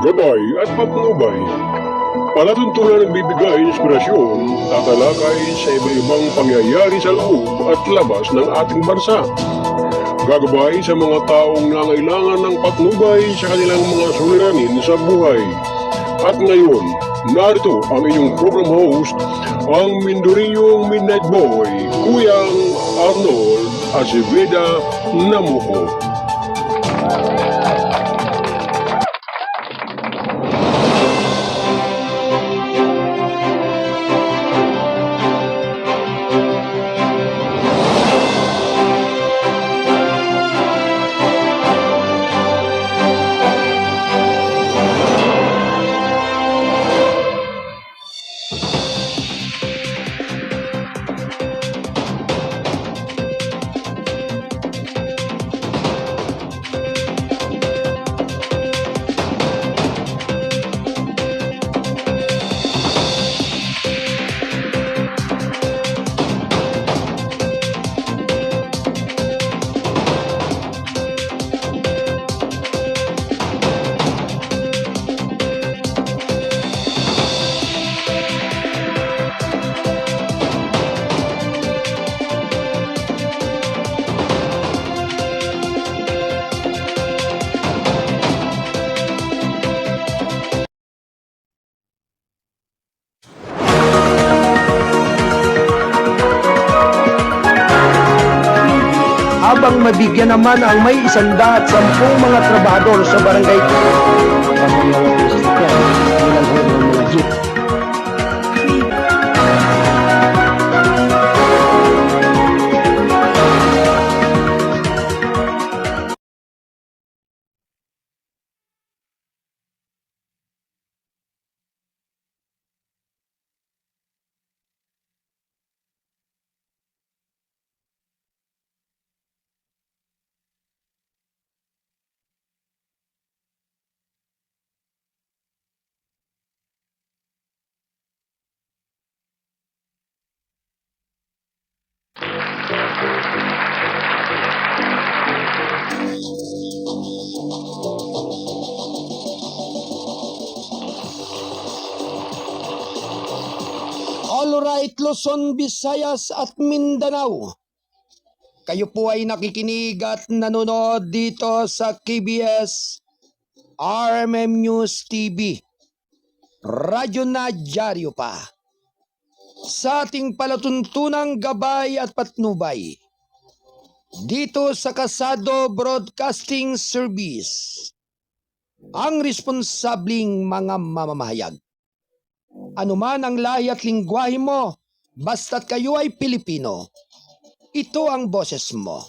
gabay at patnubay. Palatuntunan ng bibigay inspirasyon, tatalakay sa iba-ibang pangyayari sa loob at labas ng ating bansa. Gagabay sa mga taong nangailangan ng patnubay sa kanilang mga suliranin sa buhay. At ngayon, narito ang inyong program host, ang Mindoriyong Midnight Boy, Kuyang Arnold Azeveda Namuko. Habang mabigyan naman ang may 110 mga trabahador sa barangay. Alright, Luzon, Visayas at Mindanao. Kayo po ay nakikinig at nanonood dito sa KBS RMM News TV. Radyo na dyaryo pa. Sa ating palatuntunang gabay at patnubay. Dito sa Kasado Broadcasting Service. Ang responsabling mga mamamahayag. Ano man ang lahi at lingwahe mo, basta't kayo ay Pilipino, ito ang boses mo.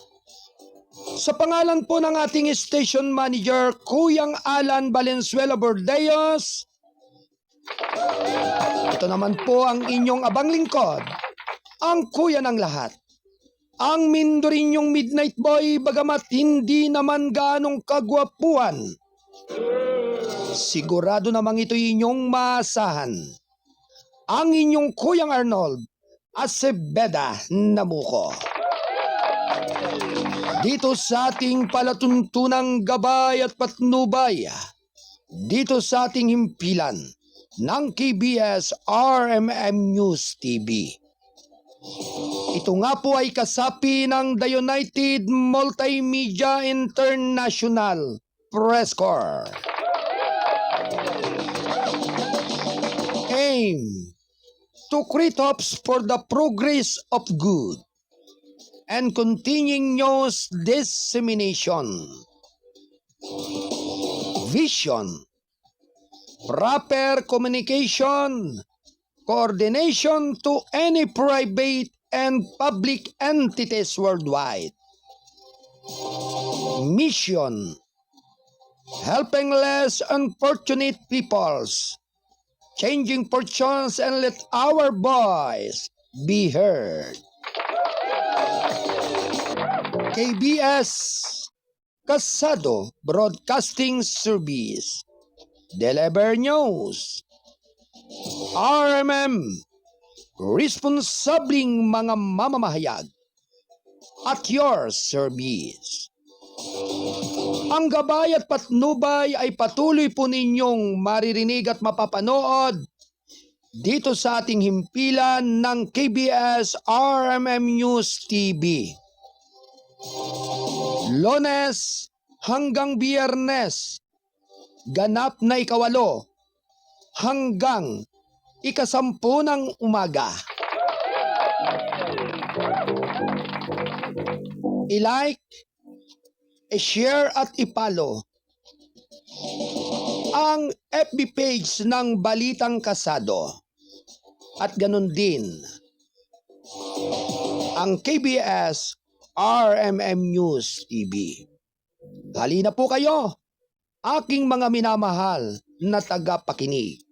Sa pangalan po ng ating station manager, Kuyang Alan Valenzuela Bordeos, ito naman po ang inyong abang lingkod, ang kuya ng lahat. Ang Mindorinyong Midnight Boy, bagamat hindi naman ganong kagwapuan, sigurado namang ito inyong maasahan. Ang inyong Kuyang Arnold Azeveda Namuko. Dito sa ating palatuntunang gabay at patnubay, dito sa ating himpilan ng KBS RMM News TV. Ito nga po ay kasapi ng The United Multimedia International Press Corps. Aim to create hopes for the progress of good and continuing news dissemination. Vision, proper communication, coordination to any private and public entities worldwide. Mission, helping less unfortunate peoples, changing fortunes and let our voice be heard. KBS Kasado Broadcasting Service, Deliver News. RMM, responsabling mga mamamahayag at your service. Ang gabay at patnubay ay patuloy po ninyong maririnig at mapapanood dito sa ating himpilan ng KBS RMM News TV. Lunes hanggang Biyernes, ganap na 8 hanggang 10 ng umaga. I-like, i-share at i-follow ang FB page ng Balitang Kasado at ganun din ang KBS RMM News TV. Halina po kayo, aking mga minamahal na tagapakinig.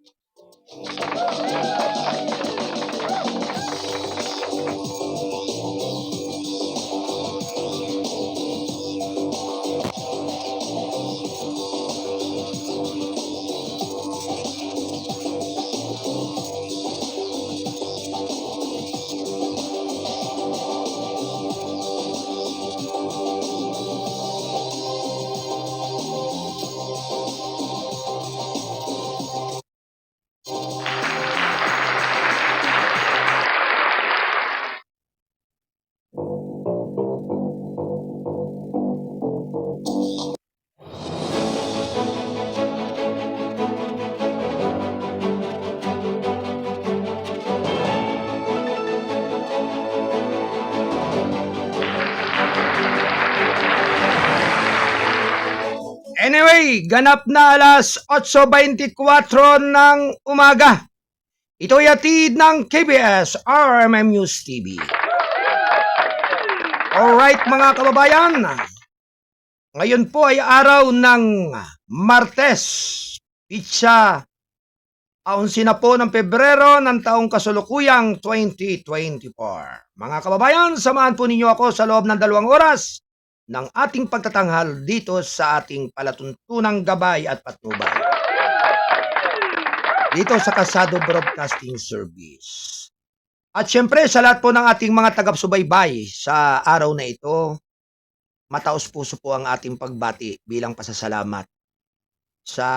Anyway, ganap na alas 8:24 ng umaga. Ito'y hatid ng KBS RMM News TV. Alright mga kababayan, ngayon po ay araw ng Martes, pitsa 11 na po ng Pebrero ng taong kasulukuyang 2024. Mga kababayan, samahan po ninyo ako sa loob ng 2 oras ng ating pagtatanghal dito sa ating palatuntunang gabay at patnubay. Dito sa Kasado Broadcasting Service. At syempre sa lahat po ng ating mga tagapsubaybay sa araw na ito, mataos puso po ang ating pagbati bilang pasasalamat sa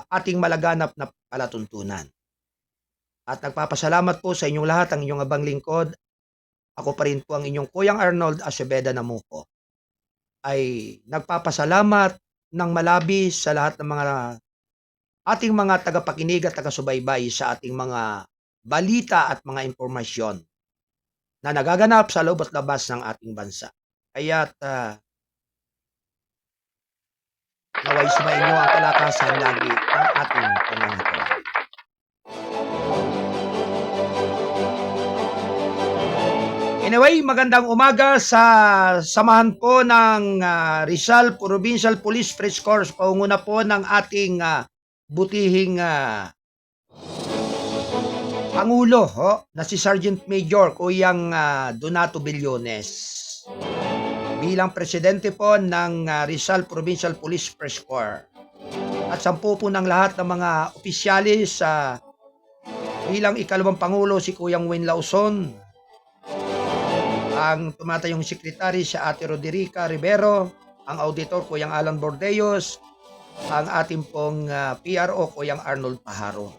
ating malaganap na palatuntunan. At nagpapasalamat po sa inyong lahat, ang inyong abang lingkod. Ako pa rin po ang inyong Kuyang Arnold Aceveda Namuco. Ay nagpapasalamat ng malabis sa lahat ng mga ating mga tagapakinig at tagasubaybay sa ating mga balita at mga impormasyon na nagaganap sa loob at labas ng ating bansa. Kaya't naway sumainyo ang kalakasan lagi ng ating pananampalataya. Anyway, magandang umaga sa samahan po ng Rizal Provincial Police Press Corps, paunguna po ng ating butihing Pangulo na si Sergeant Major Kuyang Donato Billones. Bilang presidente po ng Rizal Provincial Police Press Corps. At 10 po ng lahat ng mga opisyalis bilang ikalawang Pangulo si Kuyang Win Lauson, ang tumatayong sekretary si Ate Roderica Rivero, ang auditor Kuyang Alan Bordeos, ang ating pong PRO Kuyang Arnold Pajaro.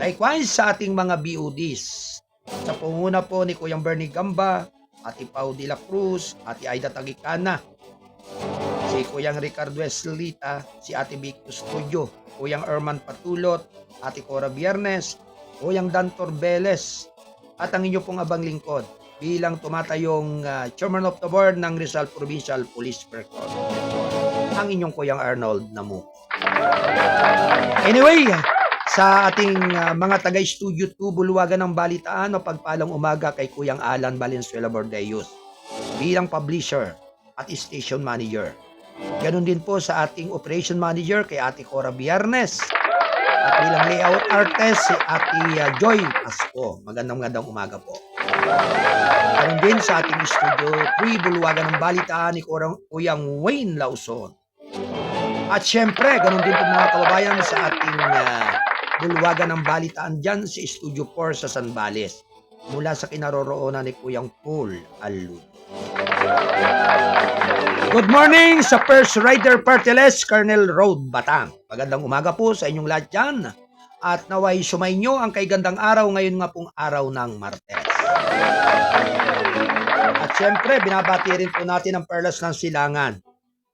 Likewise sa ating mga BODs, sa panguna po ni Kuyang Bernie Gamba, Ate Pau de la Cruz, Ate Aida Tagicana, si Kuyang Ricardo Eslita, si Ate Vic Custodio, Kuyang Erman Patulot, Ate Cora Biernes, Kuyang Dan Torbeles, at ang inyo pong abang lingkod bilang tumatayong Chairman of the Board ng Rizal Provincial Police Press Corps, ang inyong Kuyang Arnold Namuco. Anyway, sa ating mga taga-Studio 2 Buluwagan ng Balitaan, o pagpalang umaga kay Kuyang Alan Valenzuela Bordeos bilang publisher at station manager. Ganon din po sa ating operation manager kay Ate Cora Biernes. At bilang layout artist si Ate Joy Pasco. Magandang umaga po. Ganon din sa ating Studio 3 Buluwagan ng Balitaan ni Kuyang Wayne Lauson. At syempre, ganon din po mga kababayan sa ating Buluwagan ng Balitaan dyan sa Studio 4 sa San Bales. Mula sa kinaroroonan ni Kuyang Paul Alud. Good morning sa First Rider Party List, Colonel Road Batang. Magandang umaga po sa inyong lahat dyan. At naway sumainyo ang kaigandang araw ngayon nga pong araw ng Martes. At syempre, binabati rin po natin ang Perlas ng Silangan.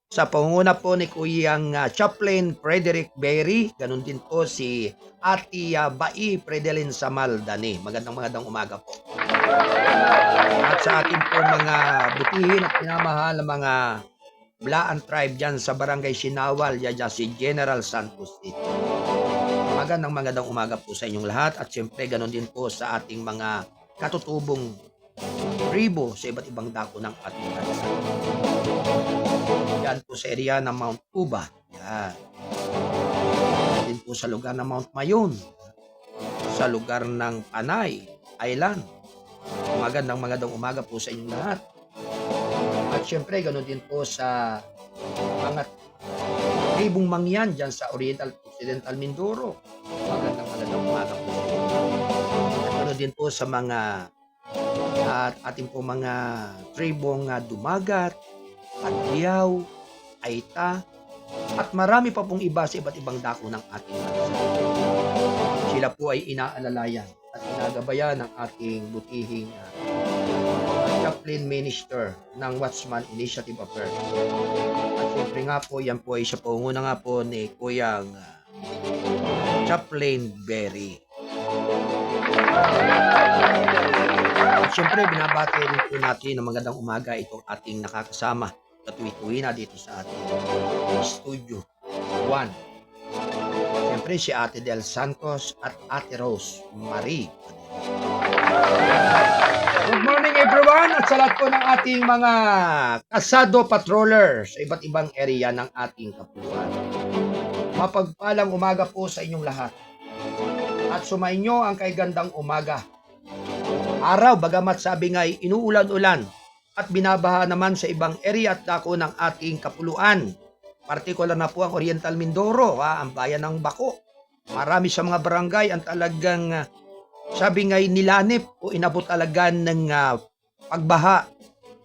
Sa pangunguna po ni Kuyang Chaplain Frederick Berry, ganun din po si Ati Bai Fredelin Samaldani. Magandang umaga po. At sa ating po mga butihin at pinamahal na mga Blaan tribe dyan sa Barangay Sinawal, yaya si General Santos City. Magandang umaga po sa inyong lahat at syempre ganun din po sa ating mga katutubong tribo sa iba't ibang dako ng ating bansa. Yan po sa area ng Mount Uba. Yan. Din po sa lugar ng Mount Mayon. Sa lugar ng Panay Island. Magandang umaga po sa inyong lahat. At syempre, ganoon din po sa mga tribong mangyan dyan sa Oriental Occidental Mindoro. Magandang umaga po. At ganoon din po sa mga ating po mga tribong Dumagat, Adliaw, Aita, at marami pa pong iba sa iba't ibang dako ng ating bansa. Sila po ay inaalalayan at inagabayan ng ating butihing Chaplain Minister ng Watchman Initiative Affairs. At siyempre nga po, yan po ay sa pangunguna nga po ni Kuyang Chaplain Berry. At siyempre, binabati rin po natin ng magandang umaga itong ating nakakasama sa tuwi-tuwi na dito sa ating Studio 1. Siyempre, si Ate Del Santos at Ate Rose Marie. Good morning everyone at sa lahat po ng ating mga kasado patroller sa iba't ibang area ng ating kapuluan. Mapagpalang umaga po sa inyong lahat. At sumainyo ang kaigandang umaga. Araw bagamat sabi nga'y inuulan-ulan at binabaha naman sa ibang area at dako ng ating kapuluan. Partikular na po ang Oriental Mindoro, ang bayan ng Bako. Marami sa mga barangay ang talagang sabi nga'y nilanip o inabot talaga ng pagbaha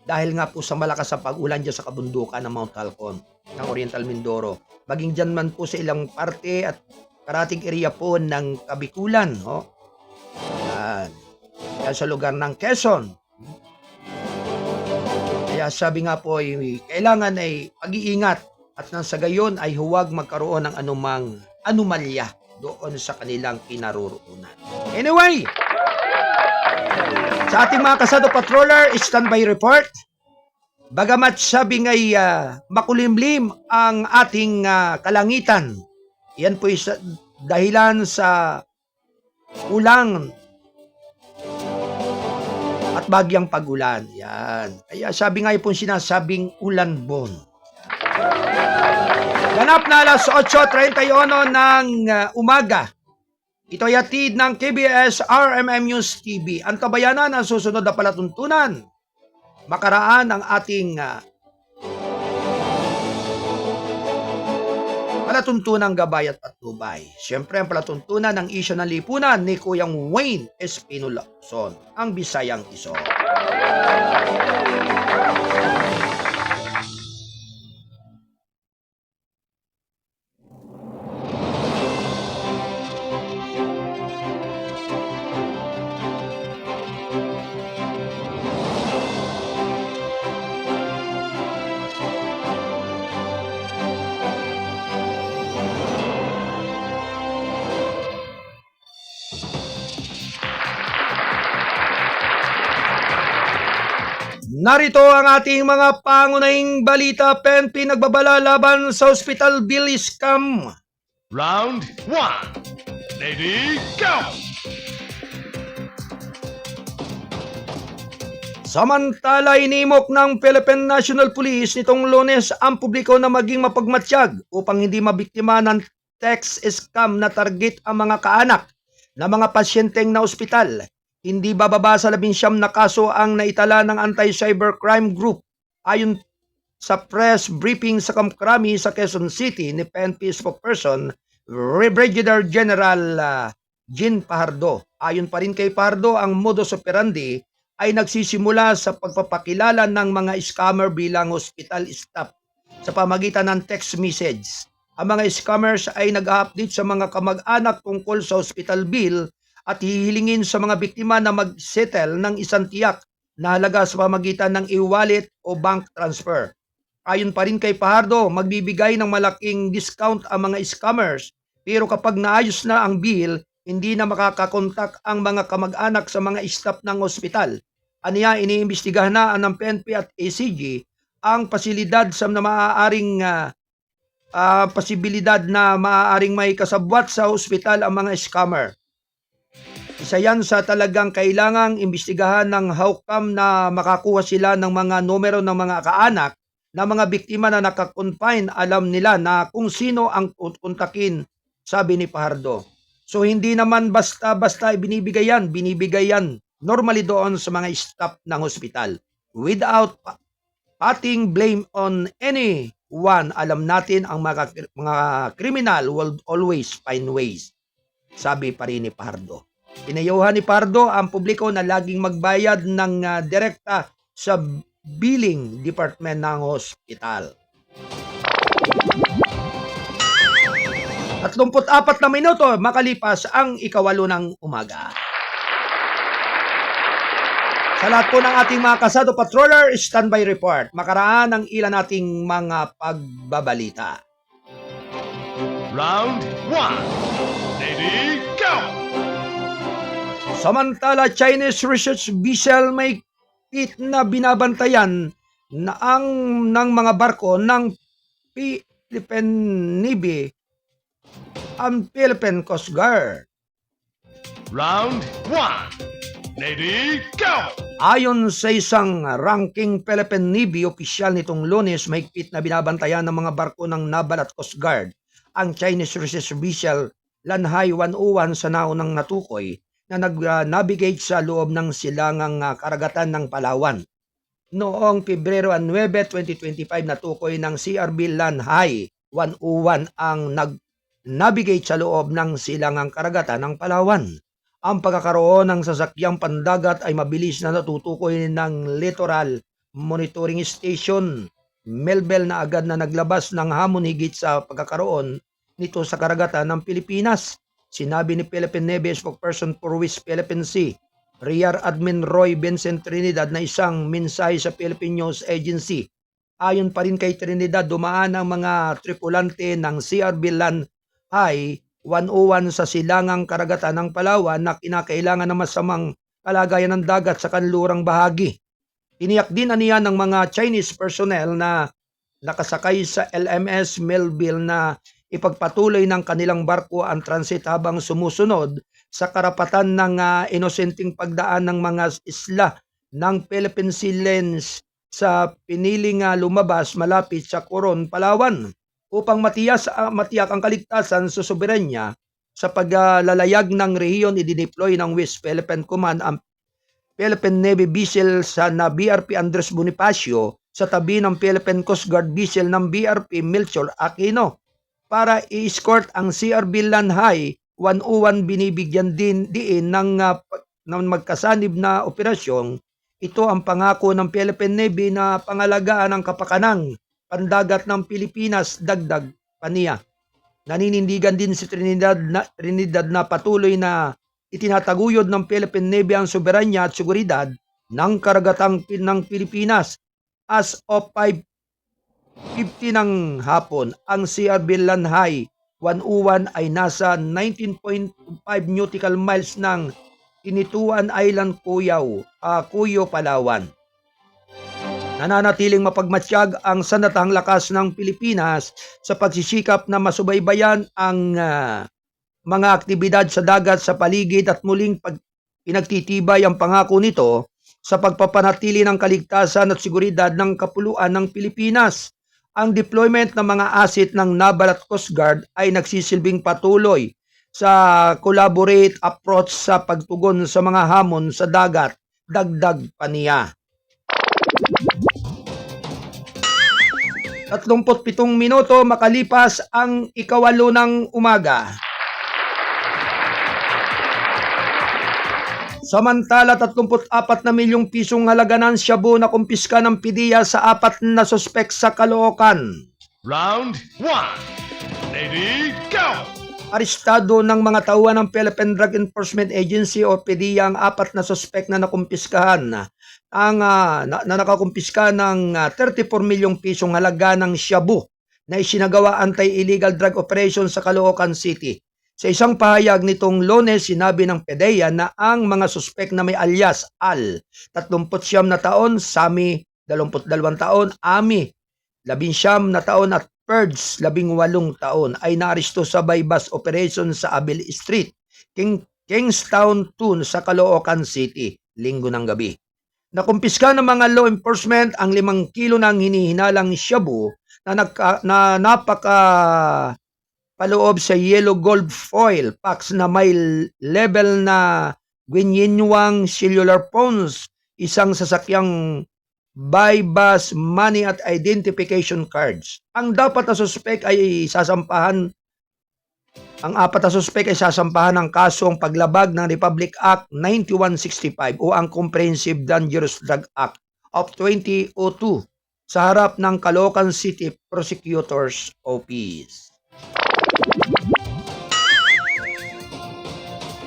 dahil nga po sa malakas sa pag-ulan dyan sa kabundukan ng Mount Halcon ng Oriental Mindoro. Maging dyan man po sa ilang parte at karating area po ng Kabikulan. Yan sa lugar ng Quezon. Kaya sabi nga po ay kailangan ay pag-iingat at nang sa gayon ay huwag magkaroon ng anumang anomalya doon sa kanilang kinaroroonan. Anyway, sa ating mga kasado patroller, standby report. Bagamat sabi nga'y makulimlim ang ating kalangitan, yan po isa dahilan sa ulang at bagyang pag-ulan. Yan. Kaya sabi nga po sinasabing ulan-bon. Ganap na alas 8:31 ng umaga. Ito ay hatid ng KBS RMM News TV. Ang kabayanan ang susunod na palatuntunan. Makaraan ang ating palatuntunan gabay at patnubay. Siyempre ang palatuntunan ng isyu ng lipunan ni Kuyang Wayne Espinolson, ang Bisayang Iso. Narito ang ating mga pangunahing balita. PNP nagbabala laban sa hospital bill scam. Round 1. Ready, go! Samantala, inimok ng Philippine National Police nitong Lunes ang publiko na maging mapagmatsyag upang hindi mabiktima ng text scam na target ang mga kaanak na mga pasyenteng na ospital. Hindi bababa sa 19 na kaso ang naitala ng Anti-Cybercrime Group ayon sa press briefing sa Kamkrami sa Quezon City ni PNP spokesperson Brigadier General Jean Pajardo. Ayon pa rin kay Pajardo, ang modus operandi ay nagsisimula sa pagpapakilala ng mga scammer bilang hospital staff sa pamagitan ng text message. Ang mga scammers ay nag-update sa mga kamag-anak tungkol sa hospital bill at hihilingin sa mga biktima na mag-settle ng isang tiyak na halaga sa pamagitan ng e-wallet o bank transfer. Ayon pa rin kay Fajardo, magbibigay ng malaking discount ang mga scammers, pero kapag naayos na ang bill, hindi na makakakontak ang mga kamag-anak sa mga staff ng ospital. Aniya, iniimbestigahan na ng PNP at ACG ang pasilidad sa na maaaring posibilidad na maaaring may kasabwat sa ospital ang mga scammer. Isa yan sa talagang kailangang imbestigahan ng HOCAM na makakuha sila ng mga numero ng mga kaanak na mga biktima na nakakonfine. Alam nila na kung sino ang kontakin, sabi ni Fajardo. So hindi naman basta-basta binibigay yan normally doon sa mga staff ng hospital. Without patting blame on anyone, alam natin ang mga criminal will always find ways, sabi pa rin ni Fajardo. Pinayuhan ni Fajardo ang publiko na laging magbayad ng direkta sa billing department ng hospital. 34 na minuto makalipas ang 8 ng umaga. Sa lahat po ng ating mga kasado patroller, standby report. Makaraan ang ilan nating mga pagbabalita. Round 1. Ready, go! Samantala, Chinese research vessel may pit na binabantayan na ng mga barko ng Philippine Navy ang Philippine Coast Guard. Round 1. Ready, go! Ayon sa isang ranking Philippine Navy official nitong Lunes, mahigpit na binabantayan ng mga barko ng Naval at Coast Guard ang Chinese research vessel Lanhai 101 sa naunang natukoy na nag-navigate sa loob ng silangang karagatan ng Palawan. Noong Pebrero 9, 2025, natukoy ng CRB Lanhai 101 ang nag-navigate sa loob ng silangang karagatan ng Palawan. Ang pagkakaroon ng sasakyang pandagat ay mabilis na natutukoy ng Littoral Monitoring Station Melville na agad na naglabas ng hamon higit sa pagkakaroon nito sa karagatan ng Pilipinas. Sinabi ni Philippine Navy spokesperson for West Philippine Sea, Rear Admin Roy Vincent Trinidad, na isang mensahe sa Philippine News Agency. Ayon pa rin kay Trinidad, dumaan ang mga tripulante ng CRB Lanhai 101 sa silangang karagatan ng Palawan na kinakailangan ng masamang kalagayan ng dagat sa kanlurang bahagi. Tiniyak din aniya ng mga Chinese personnel na nakasakay sa LMS Melville na ipagpatuloy ng kanilang barko ang transit habang sumusunod sa karapatan ng inosenteng pagdaan ng mga isla ng Philippine Sea Lanes sa piniling lumabas malapit sa Coron, Palawan, upang matiyak ang kaligtasan sa soberanya. Sa paglalayag ng rehiyon, idineploy ng West Philippine Command ang Philippine Navy vessel sa BRP Andres Bonifacio sa tabi ng Philippine Coast Guard vessel ng BRP Melchor Aquino para i-escort ang CRB Lanhai 101. Binibigyan din ng magkasanib na operasyon. Ito ang pangako ng Philippine Navy na pangalagaan ang kapakanang pandagat ng Pilipinas, dagdag paniya. Naninindigan din si Trinidad na patuloy na itinataguyod ng Philippine Navy ang soberanya at seguridad ng karagatang ng Pilipinas. As of 5:50 ng hapon, ang CRB Lanhai 101 ay nasa 19.5 nautical miles ng Tinituan Island, Cuyo, Palawan. Nananatiling mapagmatsyag ang sandatahang lakas ng Pilipinas sa pagsisikap na masubaybayan ang mga aktibidad sa dagat sa paligid at muling pinagtitibay ang pangako nito sa pagpapanatili ng kaligtasan at seguridad ng kapuluan ng Pilipinas. Ang deployment ng mga asset ng Naval at Coast Guard ay nagsisilbing patuloy sa collaborate approach sa pagtugon sa mga hamon sa dagat, dagdag paniya. 37 minuto makalipas ang 8 ng umaga. Samantala, 34 na milyong pisong halaga ng shabu na kumpiska ng PDEA sa 4 na suspek sa Caloocan. Round 1. Lady, go! Arestado ng mga tauhan ng Philippine Drug Enforcement Agency o PDEA ang 4 na suspek na nakumpiskahan na nakakumpiska ng 34 milyong pisong halaga ng shabu na isinagawa anti-illegal drug operation sa Caloocan City. Sa isang pahayag nitong Lunes, sinabi ng PDEA na ang mga suspek na may alias Al, 39 na taon, Sami, 22 taon, Ami, 19 na taon at Purge, 18 taon ay naaresto sa bypass operation sa Abel Street, Kingstown 2 sa Caloocan City, Linggo ng gabi. Nakumpiska ng mga law enforcement ang 5 kilo ng hinihinalang shabu na napaka paloob sa yellow gold foil packs na may level na Gwinyinwang cellular phones, isang sasakyang bypass money at identification cards. Ang 4 na suspek ay sasampahan ng kasong paglabag ng Republic Act 9165 o ang Comprehensive Dangerous Drug Act of 2002 sa harap ng Caloocan City Prosecutor's Office.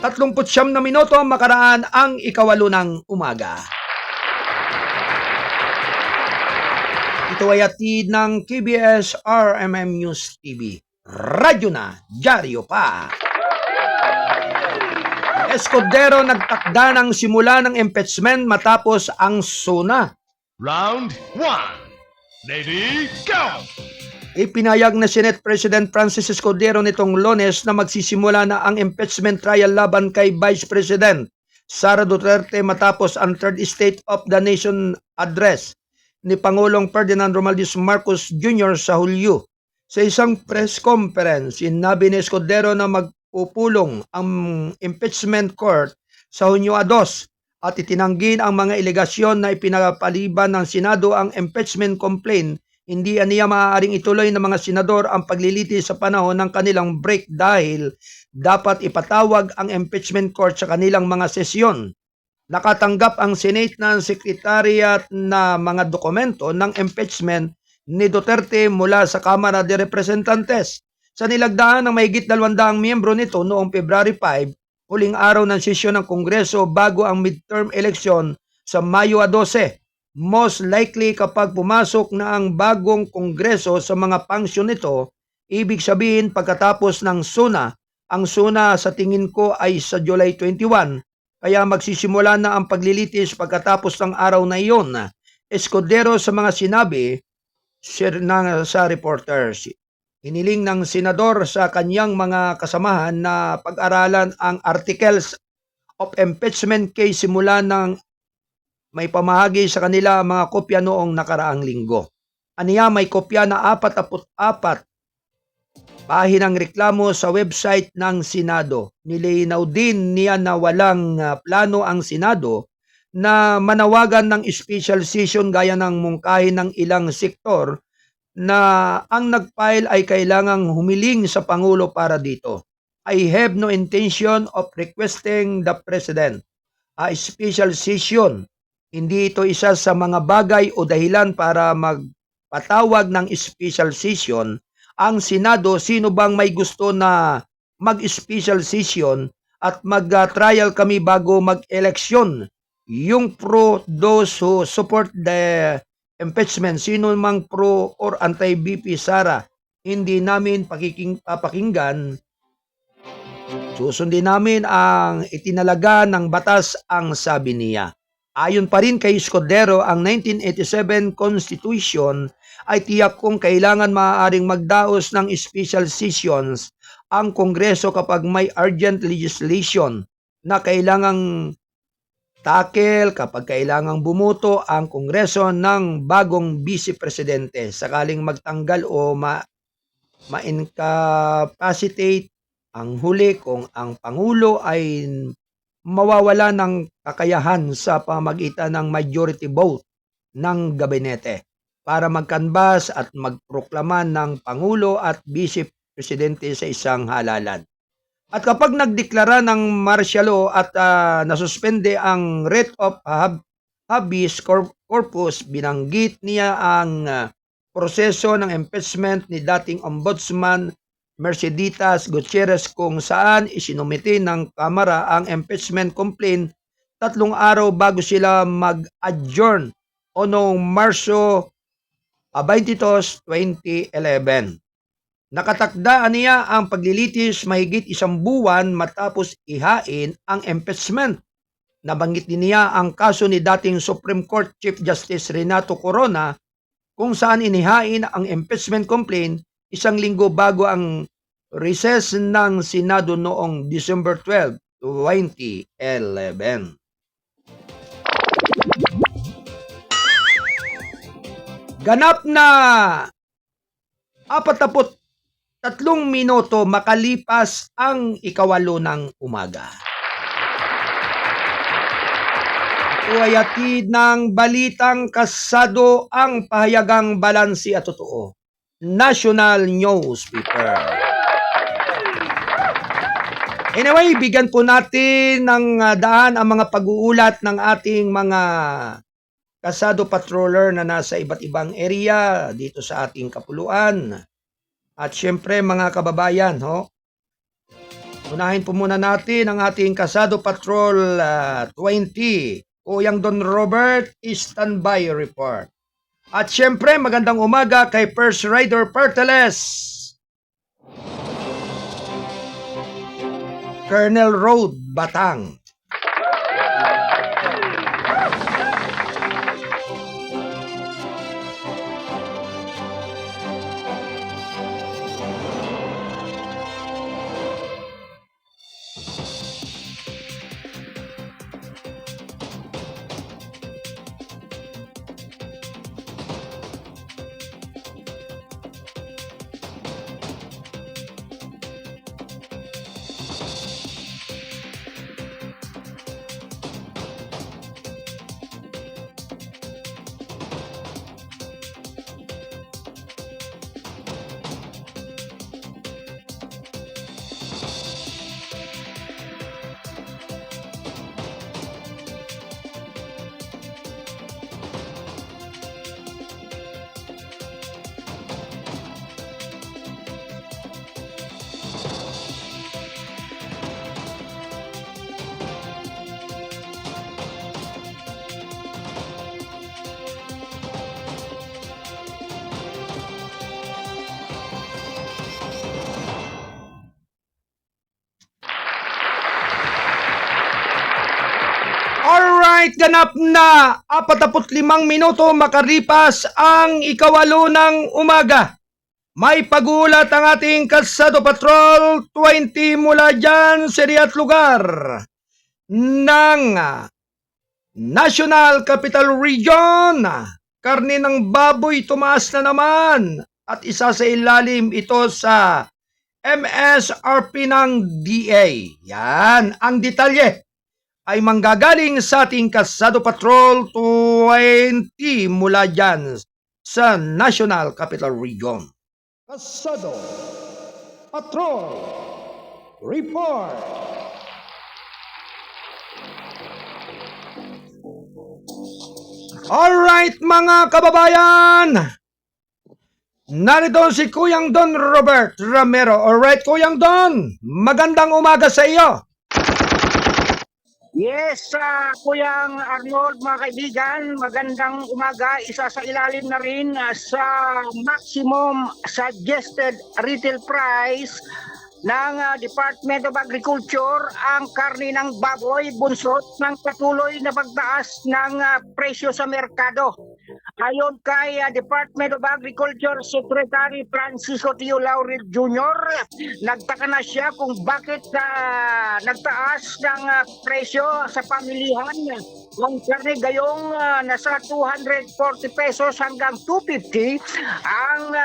39 na minuto makaraan ang 8 ng umaga. Ito ay atid ng KBS RMM News TV. Radyo na, dyaryo pa. Escudero nagtakda ng simula ng impeachment matapos ang SONA. Round 1. Lady, go! Ipinayag na Senate President Francis Escudero nitong Lunes na magsisimula na ang impeachment trial laban kay Vice President Sara Duterte matapos ang Third State of the Nation address ni Pangulong Ferdinand Romualdez Marcos Jr. sa Hulyo. Sa isang press conference, sinabi ni Escudero na magpupulong ang impeachment court sa Hunyo 2 at itinanggi ang mga alegasyon na ipinapaliban ng Senado ang impeachment complaint. Hindi aniya maaaring ituloy ng mga senador ang paglilitis sa panahon ng kanilang break dahil dapat ipatawag ang impeachment court sa kanilang mga sesyon. Nakatanggap ang Senate ng Secretariat na mga dokumento ng impeachment ni Duterte mula sa Kamara de Representantes. Sa nilagdaan ng mahigit 200 miyembro nito noong February 5, huling araw ng sesyon ng Kongreso bago ang midterm election sa Mayo 12. Most likely kapag pumasok na ang bagong Kongreso sa mga pangsyon nito, ibig sabihin pagkatapos ng SONA, ang SONA sa tingin ko ay sa July 21, kaya magsisimula na ang paglilitis pagkatapos ng araw na iyon. Escudero sa mga sinabi sa reporters. Hiniling ng senador sa kanyang mga kasamahan na pag-aralan ang articles of impeachment case simula ng may pamahagi sa kanila mga kopya noong nakaraang linggo. Aniya may kopya na 44 pahinang reklamo sa website ng Senado. Nilinaw din niya na walang plano ang Senado na manawagan ng special session gaya ng mungkahin ng ilang sektor na ang nag-file ay kailangang humiling sa Pangulo para dito. I have no intention of requesting the President a special session. Hindi ito isa sa mga bagay o dahilan para magpatawag ng special session. Ang Senado, sino bang may gusto na mag-special session at mag-trial kami bago mag-eleksyon? Yung pro, those who support the impeachment, sino mang pro or anti-BP Sara, hindi namin papakinggan. Susundin namin ang itinalaga ng batas, ang sabi niya. Ayon pa rin kay Escudero, ang 1987 Constitution ay tiyak kung kailangan maaaring magdaos ng special sessions ang Kongreso kapag may urgent legislation na kailangang tackle, kapag kailangang bumuto ang Kongreso ng bagong Vice Presidente sakaling magtanggal o ma-incapacitate ang huli kung ang Pangulo ay mawawala ng kakayahan sa pamagitan ng majority vote ng gabinete para magkanbas at magproklama ng Pangulo at Vice Presidente sa isang halalan. At kapag nagdeklara ng martial law at nasuspende ang writ of habeas corpus, binanggit niya ang proseso ng impeachment ni dating Ombudsman Mercedes Gutierrez kung saan isinumite ng Kamara ang impeachment complaint 3 araw bago sila mag-adjourn o noong Marso 22, 2011. Nakatakdaan niya ang paglilitis mahigit 1 buwan matapos ihain ang impeachment. Nabanggit din niya ang kaso ni dating Supreme Court Chief Justice Renato Corona kung saan inihain ang impeachment complaint 1 linggo bago ang recess ng Senado noong December 12, 2011. Ganap na 43 minuto makalipas ang 8 ng umaga. Ito ay hatid ng balitang kasado ang pahayagang balansi at totoo. National Newspaper. Anyway, bigyan po natin ng daan ang mga pag-uulat ng ating mga kasado patroller na nasa iba't ibang area dito sa ating kapuluan. At syempre mga kababayan, unahin po muna natin ang ating kasado patrol 20. Kuyang Don Robert, standby report. At syempre magandang umaga kay First Rider Perteles, Colonel Road, Batang. Alright, ganap na 45 minuto makalipas ang 8 ng umaga. May pagulat ang ating Kalsado Patrol 20 mula dyan sa area at lugar ng National Capital Region. Karne ng baboy tumaas na naman at isa sa ilalim ito sa MSRP ng DA. Yan ang detalye ay manggagaling sa ating Kalsado Patrol 20 mula dyan sa National Capital Region. Kalsado Patrol Report. Alright mga kababayan, narito si Kuyang Don Robert Ramero. Alright Kuyang Don, magandang umaga sa iyo. Yes, Kuyang Arnold, mga kaibigan, magandang umaga. Isa sa ilalim na rin sa maximum suggested retail price ng Department of Agriculture ang karne ng baboy bunsod ng patuloy na pagtaas ng presyo sa merkado. Ayon kay Department of Agriculture Secretary Francisco Tio Laurel Jr., nagtaka na siya kung bakit nagtaas ng presyo sa pamilihan ng karne gayong nasa 240 pesos hanggang 250 ang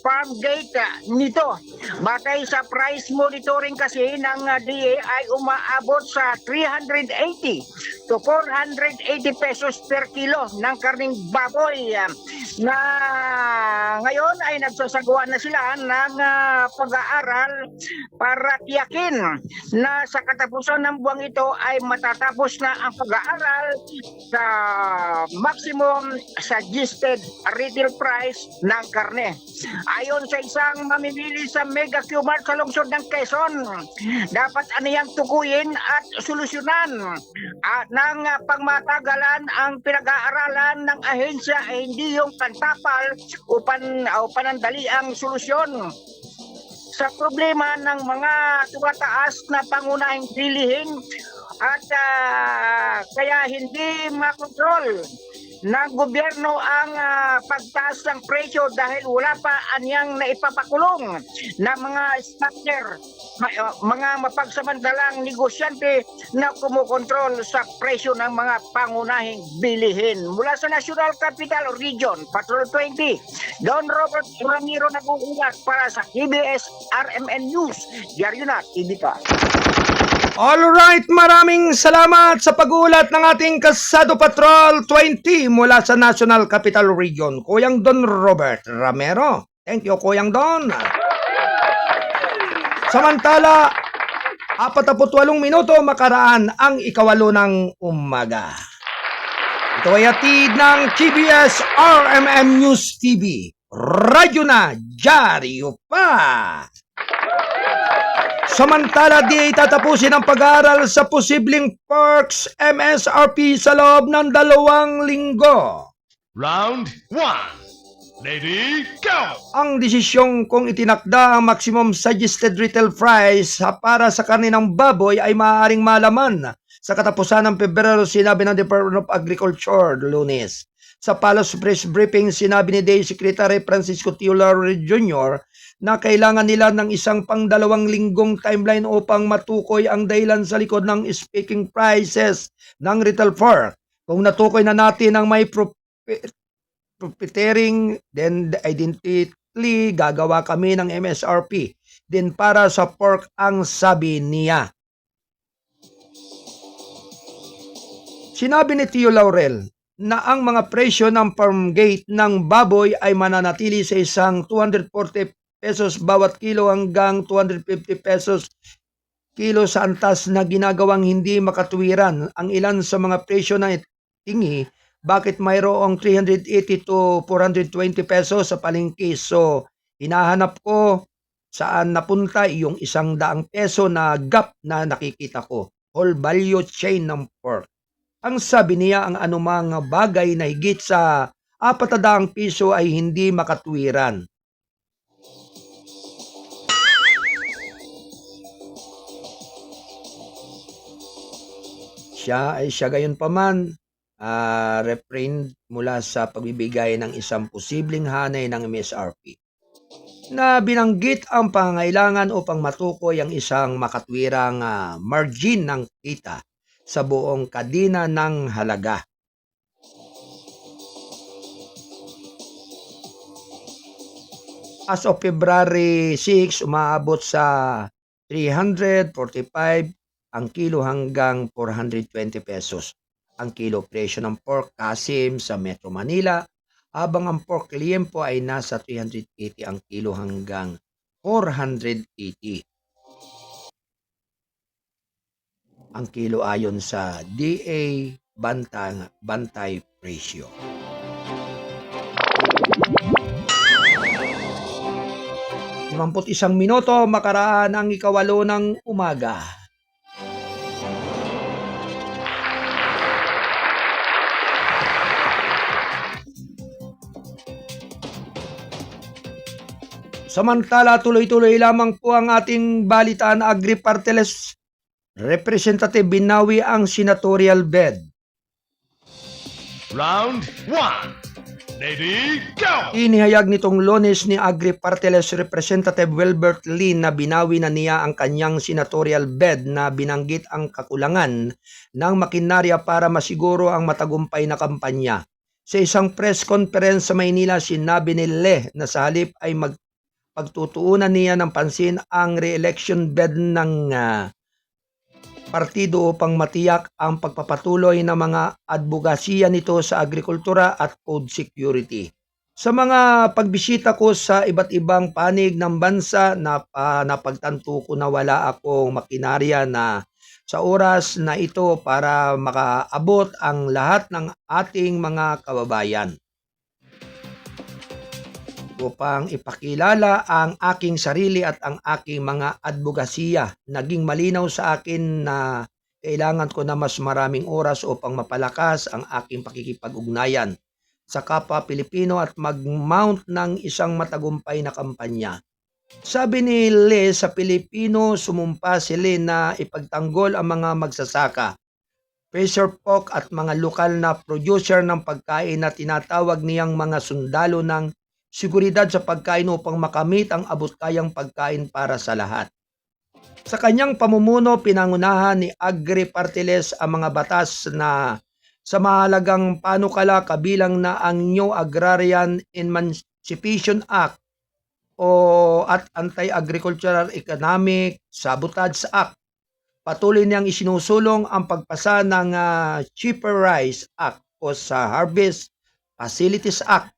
farm gate nito. Batay sa price monitoring kasi ng DA ay umaabot sa 380 to 480 pesos per kilo ng karning baboy. na ngayon ay nagsasagawa na sila ng pag-aaral para tiyakin na sa katapusan ng buwang ito ay matatapos na ang pag-aaral sa maximum suggested retail price ng karne. Ayon sa isang mamimili sa Mega Q-Mart sa lungsod ng Quezon, dapat aniyang tukuyin at solusyonan at ng pangmatagalan ang pinag-aaralan ng ahensya ay hindi yung pantapal o panandali ang solusyon sa problema ng mga tumataas na pangunahing bilihin at kaya hindi makontrol ng gobyerno ang pagtaas ng presyo dahil wala pa anyang naipapakulong na mga structure, mga mapagsamantalang negosyante na kumukontrol sa presyo ng mga pangunahing bilihin. Mula sa National Capital Region, Patrol 20, Don Robert Ramiro nag-uulat para sa KBS RMN News. Diaryo na, TV pa. Alright, maraming salamat sa pag-uulat ng ating Kasado Patrol 20 mula sa National Capital Region, Kuyang Don Robert Ramero. Thank you, Kuyang Don. Samantala, 48 minuto makaraan ang ikawalo ng umaga. Ito ay hatid ng KBS RMN News TV. Radyo na, dyaryo pa! Samantala, di tatapusin ang pag-aaral sa posibleng Perks MSRP sa loob ng 2 linggo. Round 1. Ready, go! Ang desisyong kung itinakda ang maximum suggested retail price para sa karne ng baboy ay maaaring malaman sa katapusan ng Pebrero, sinabi ng Department of Agriculture Lunes. Sa Palos Press Briefing, sinabi ni DA Secretary Francisco T. Laurel Jr. na kailangan nila ng isang pang 2 linggong timeline upang matukoy ang dahilan sa likod ng speaking prices ng retail pork. Kung natukoy na natin ang may profiteering, then identity, gagawa kami ng MSRP din para sa pork, ang sabi niya. Sinabi ni Tio Laurel na ang mga presyo ng farm gate ng baboy ay mananatili sa isang 240 pesos bawat kilo hanggang 250 pesos kilo sa antas na ginagawang hindi makatuwiran. Ang ilan sa mga presyo na tingi, bakit mayroong 380 to 420 pesos sa palengke? So, hinahanap ko saan napunta yung 100 peso na gap na nakikita ko. Whole value chain ng pork. Ang sabi niya, ang anumang bagay na higit sa 400 piso ay hindi makatuwiran. Siya gayon paman, refrain mula sa pagbibigay ng isang posibleng hanay ng MSRP na binanggit ang pangangailangan upang matukoy ang isang makatwirang margin ng kita sa buong kadina ng halaga. As of February 6, umaabot sa 345 ang kilo hanggang 420 pesos ang kilo presyo ng pork kasim sa Metro Manila, habang ang pork liempo ay nasa 380 ang kilo hanggang 480 ang kilo ayon sa DA Bantay Presyo. Isang minuto makaraan ang ikawalo ng umaga. Samantala, tuloy-tuloy lamang po ang ating balitaan. Agri-Parteles Representative binawi ang senatorial bed. Round 1. Ready, go! Inihayag nitong Lunes ni Agri-Parteles Representative Wilbert Lee na binawi na niya ang kanyang senatorial bed na binanggit ang kakulangan ng makinarya para masiguro ang matagumpay na kampanya. Sa isang press conference sa Maynila, sinabi ni Lee na sa halip ay pagtutuunan niya ng pansin ang re-election bid ng partido upang matiyak ang pagpapatuloy ng mga advokasya nito sa agrikultura at food security. Sa mga pagbisita ko sa iba't ibang panig ng bansa, napagtanto ko na wala akong makinarya na sa oras na ito para makaabot ang lahat ng ating mga kababayan. Upang ipakilala ang aking sarili at ang aking mga advokasya, naging malinaw sa akin na kailangan ko na mas maraming oras upang mapalakas ang aking pakikipag-ugnayan sa kapwa Pilipino at mag-mount ng isang matagumpay na kampanya. Sabi ni Le, sa Pilipino, sumumpa si Le na ipagtanggol ang mga magsasaka, pressure pork at mga lokal na producer ng pagkain na tinatawag niyang mga sundalo ng seguridad sa pagkain upang makamit ang abot-kayang pagkain para sa lahat. Sa kanyang pamumuno, pinangunahan ni Agri Partiles ang mga batas na sa mahalagang panukala kabilang na ang New Agrarian Emancipation Act at Anti-Agricultural Economic Sabotage Act. Patuloy niyang isinusulong ang pagpasa ng Cheaper Rice Act o sa Harvest Facilities Act,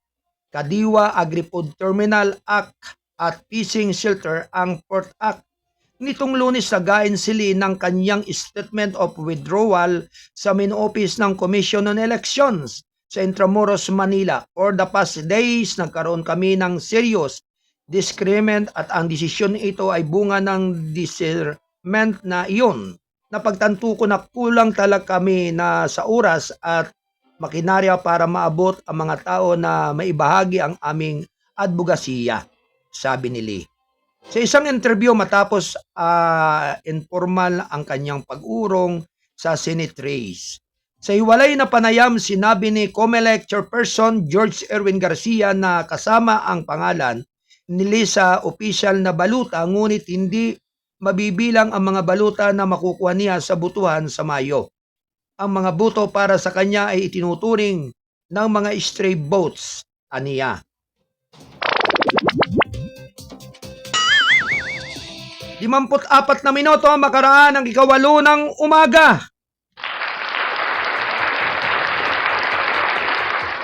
Kadiwa Agri-Food Terminal Act at Fishing Shelter ang Port Act. Nitong Lunes nagain sili ng kanyang statement of withdrawal sa main office ng Commission on Elections sa Intramuros, Manila. For the past days, nagkaroon kami ng serious disagreement at ang desisyon ito ay bunga ng discernment na iyon. Napagtanto ko na kulang talaga kami na sa oras at makinarya para maabot ang mga tao na maibahagi ang aming advokasya, sabi ni Lee. Sa isang interview matapos informal ang kanyang pag-urong sa Senate race. Sa hiwalay na panayam, sinabi ni COMELEC Chairperson George Erwin Garcia na kasama ang pangalan ni Lee sa opisyal na baluta, ngunit hindi mabibilang ang mga baluta na makukuha niya sa butuhan sa Mayo. Ang mga buto para sa kanya ay itinuturing ng mga stray votes, aniya. 54 na minuto ang makaraan ng 8 ng umaga.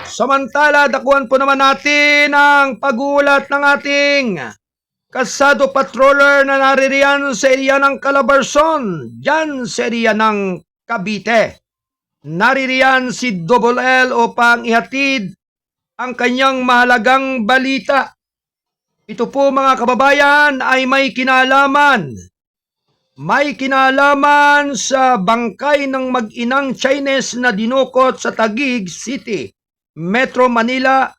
Samantala, dakuan po naman natin ang pagulat ng ating kasado patroller na naririyan sa area ng Calabarzon, dyan sa area ng Cavite. Naririyan si Double L upang ihatid ang kanyang mahalagang balita. Ito po mga kababayan ay may kinalaman. May kinalaman sa bangkay ng mag-inang Chinese na dinukot sa Taguig City, Metro Manila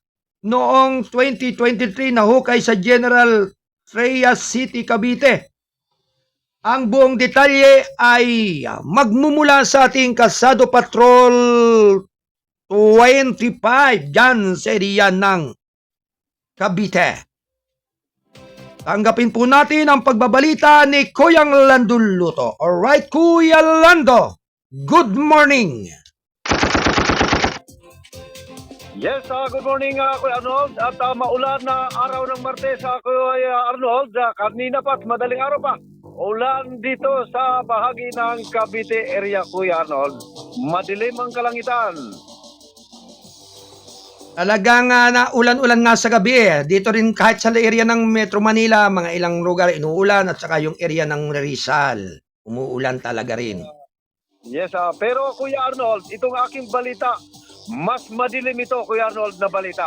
noong 2023 na hukay sa General Trias City, Cavite. Ang buong detalye ay magmumula sa ating Kasado Patrol 25 dyan sa area ng Cavite. Tanggapin po natin ang pagbabalita ni Kuyang Lando Luto. Alright, Kuya Lando, good morning! Yes, good morning Kuya Arnold. At maulan na araw ng Martes Kuya Arnold. Kanina pa at madaling araw pa. Ulan dito sa bahagi ng Cavite area Kuya Arnold. Madilim ang kalangitan. Talagang na ulan-ulan nga sa gabi eh. Dito rin kahit sa area ng Metro Manila, mga ilang lugar inuulan at saka yung area ng Rizal. Umuulan talaga rin. Yes, pero Kuya Arnold, itong aking balita, mas madilim ito Kuya Arnold na balita.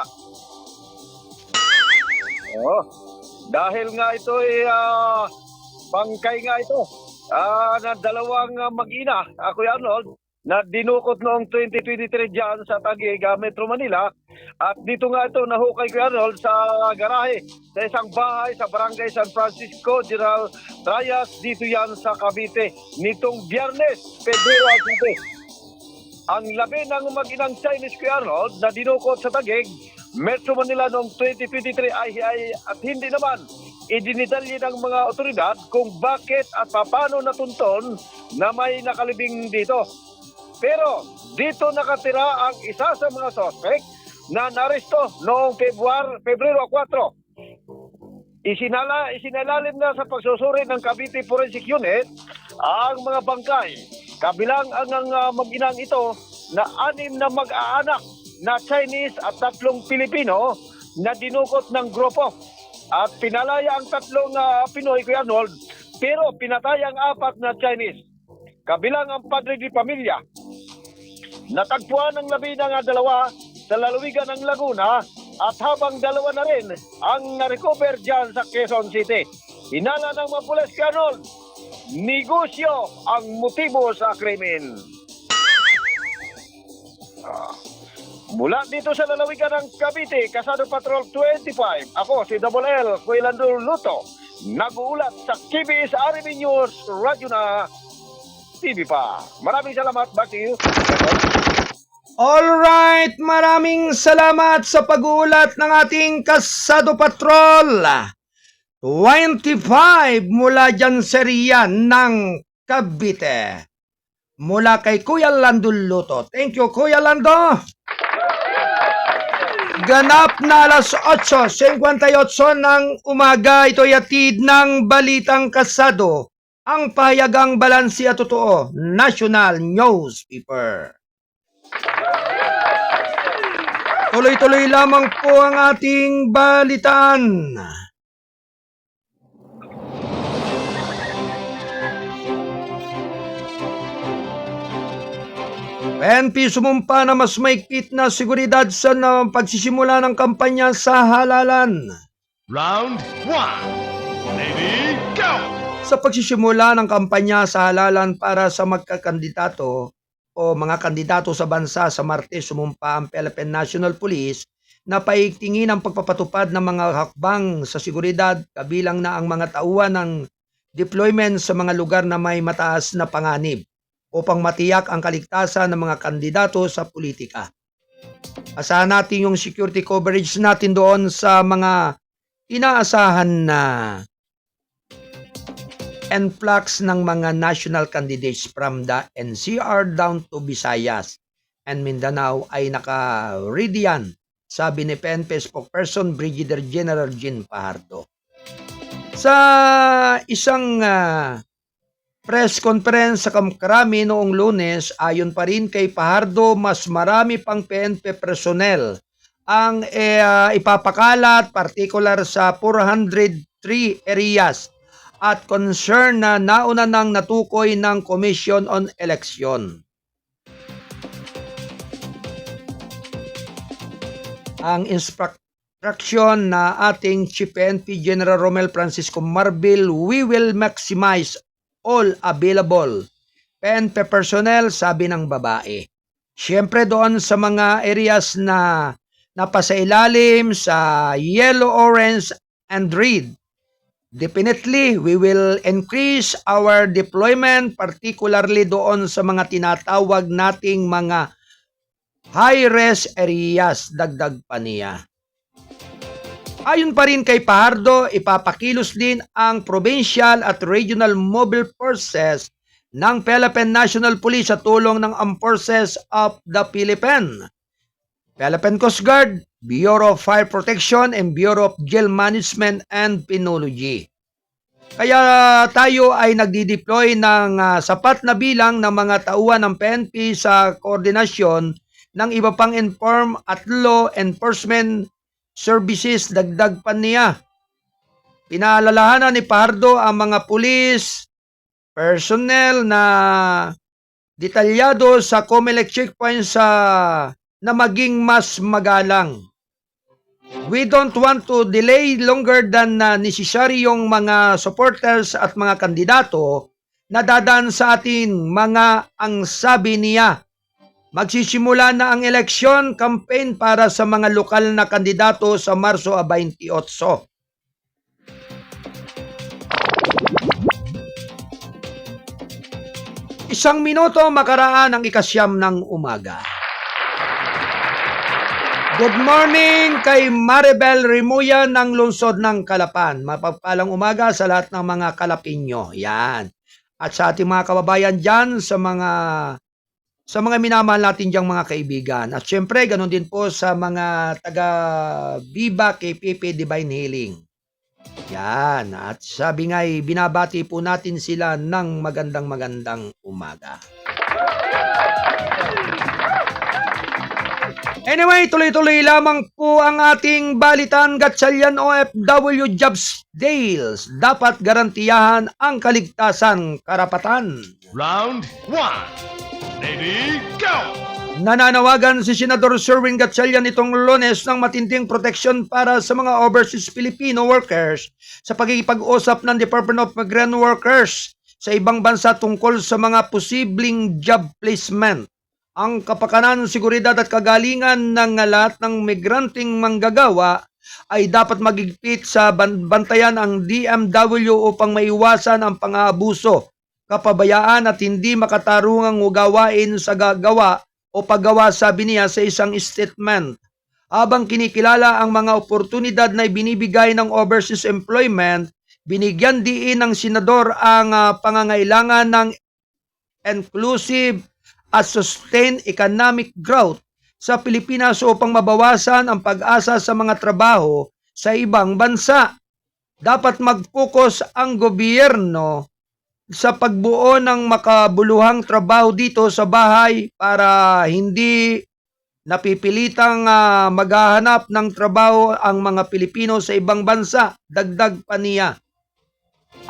Dahil nga ito ay bangkay nga ito na dalawang mag-ina, Kuya Arnold, na dinukot noong 2023 dyan sa Taguig, Metro Manila. At dito nga ito nahukay Kuya Arnold sa garahe sa isang bahay sa Barangay San Francisco, General Trias, dito yan sa Cavite. Nitong Biyernes, Pebrero 20. Ang labi ng mag-inang Chinese Kuya Arnold na dinukot sa Taguig, Metro Manila noong 2023 ay at hindi naman idinitalye ng mga otoridad kung bakit at paano natunton na may nakalibing dito. Pero dito nakatira ang isa sa mga suspect na naresto noong Pebrero 4. Isinalalim na sa pagsusuri ng Cavite Forensic Unit ang mga bangkay. Kabilang ang mag-inang ito na 6 na mag-aanak na Chinese at 3 Pilipino na dinukot ng grupo. At pinalaya ang tatlong Pinoy, Kuya Arnold, pero pinatay ang 4 na Chinese. Kabilang ang padre di pamilya. Natagpuan ang labi ng 2 sa lalawigan ng Laguna at habang 2 na rin ang na-recover dyan sa Quezon City. Hinala ng mga pulis, Kuya Arnold, negosyo ang motibo sa krimen. Mula dito sa lalawigan ng Cavite, Kasado Patrol 25, ako si Double L, Kuilando Luto, nag-uulat sa KBS RMN News, Radyo na TV pa. Maraming salamat, back to you. Alright, maraming salamat sa pag-uulat ng ating Kasado Patrol 25 mula dyan sa Rian ng Cavite. Mula kay Kuya Lando Luto. Thank you, Kuya Lando. Ganap na alas 8:58 ng umaga, ito'y atid ng Balitang Kasado, ang pahayagang balansi at totoo, National Newspaper. Tuloy-tuloy lamang po ang ating balitaan. PNP sumumpa na mas maigpit na seguridad sa pagsisimula ng kampanya sa halalan. Round 1. Lady, go! Sa pagsisimula ng kampanya sa halalan para sa magkakandidato o mga kandidato sa bansa sa Martes, sumumpa ang Philippine National Police na paigtingin ang pagpapatupad ng mga hakbang sa seguridad, kabilang na ang mga tauhan ng deployment sa mga lugar na may mataas na panganib upang matiyak ang kaligtasan ng mga kandidato sa politika. Asahan natin yung security coverage natin doon sa mga inaasahan na influx ng mga national candidates from the NCR down to Visayas and Mindanao ay naka-ready yan, sabi ni PNP spokesperson Brigadier General Jean Fajardo. Sa isang press conference sa Kamkrami noong Lunes, ayon pa rin kay Fajardo, mas marami pang PNP personnel ang ipapakalat, particular sa 403 areas at concern na nauna nang natukoy ng Commission on Election. Ang instruction na ating Chief PNP General Romel Francisco Marbil, we will maximize all available PNP personnel, sabi ng babae. Siyempre doon sa mga areas na napasailalim sa yellow, orange, and red, definitely we will increase our deployment, particularly doon sa mga tinatawag nating mga high-risk areas, dagdag pa niya. Ayon pa rin kay Fajardo, ipapakilos din ang provincial at regional mobile forces ng Philippine National Police sa tulong ng Armed Forces of the Philippines, Philippine Coast Guard, Bureau of Fire Protection, and Bureau of Jail Management and Penology. Kaya tayo ay nagdi-deploy ng sapat na bilang ng mga tauhan ng PNP sa koordinasyon ng iba pang inform at law enforcement services, dagdag pa niya. Pinaalalahanan ni Fajardo ang mga pulis, personnel na detalyado sa COMELEC checkpoints na maging mas magalang. We don't want to delay longer than necessary yung mga supporters at mga kandidato na dadaan sa atin ang sabi niya. Magsisimula na ang election campaign para sa mga lokal na kandidato sa Marso 28. Isang minuto makaraan ang 9:00 ng umaga. Good morning kay Maribel Remuya ng lungsod ng Calapan. Mapagpalang umaga sa lahat ng mga Kalapinyo. Yan. At sa ating mga kababayan dyan, sa mga minamahal natin diyang mga kaibigan. At syempre, ganun din po sa mga taga-Viva KPP Divine Healing. Yan. At sabi nga, binabati po natin sila ng magandang umaga. Anyway, tuloy-tuloy lamang po ang ating balitan. Gatchalian OFW Jobs Deals. Dapat garantiyahan ang kaligtasan karapatan. Round 1. Ready, go! Nananawagan si Senador Sherwin Gatchalian itong Lunes ng matinding proteksyon para sa mga overseas Filipino workers sa pagkikipag-usap ng Department of Migrant Workers sa ibang bansa tungkol sa mga posibleng job placement. Ang kapakanan, seguridad at kagalingan ng lahat ng migranting manggagawa ay dapat magigpit sa bantayan ang DMW upang maiwasan ang pang-aabuso, kapabayaan at hindi makatarungang gawain sa gagawa o paggawa, sabi niya sa isang statement. Habang kinikilala ang mga oportunidad na ibinibigay ng overseas employment, binigyan diin ng senador ang pangangailangan ng inclusive at sustained economic growth sa Pilipinas upang mabawasan ang pag-asa sa mga trabaho sa ibang bansa. Dapat mag-focus ang gobyerno sa pagbuo ng makabuluhang trabaho dito sa bahay para hindi napipilitang maghahanap ng trabaho ang mga Pilipino sa ibang bansa, dagdag pa niya.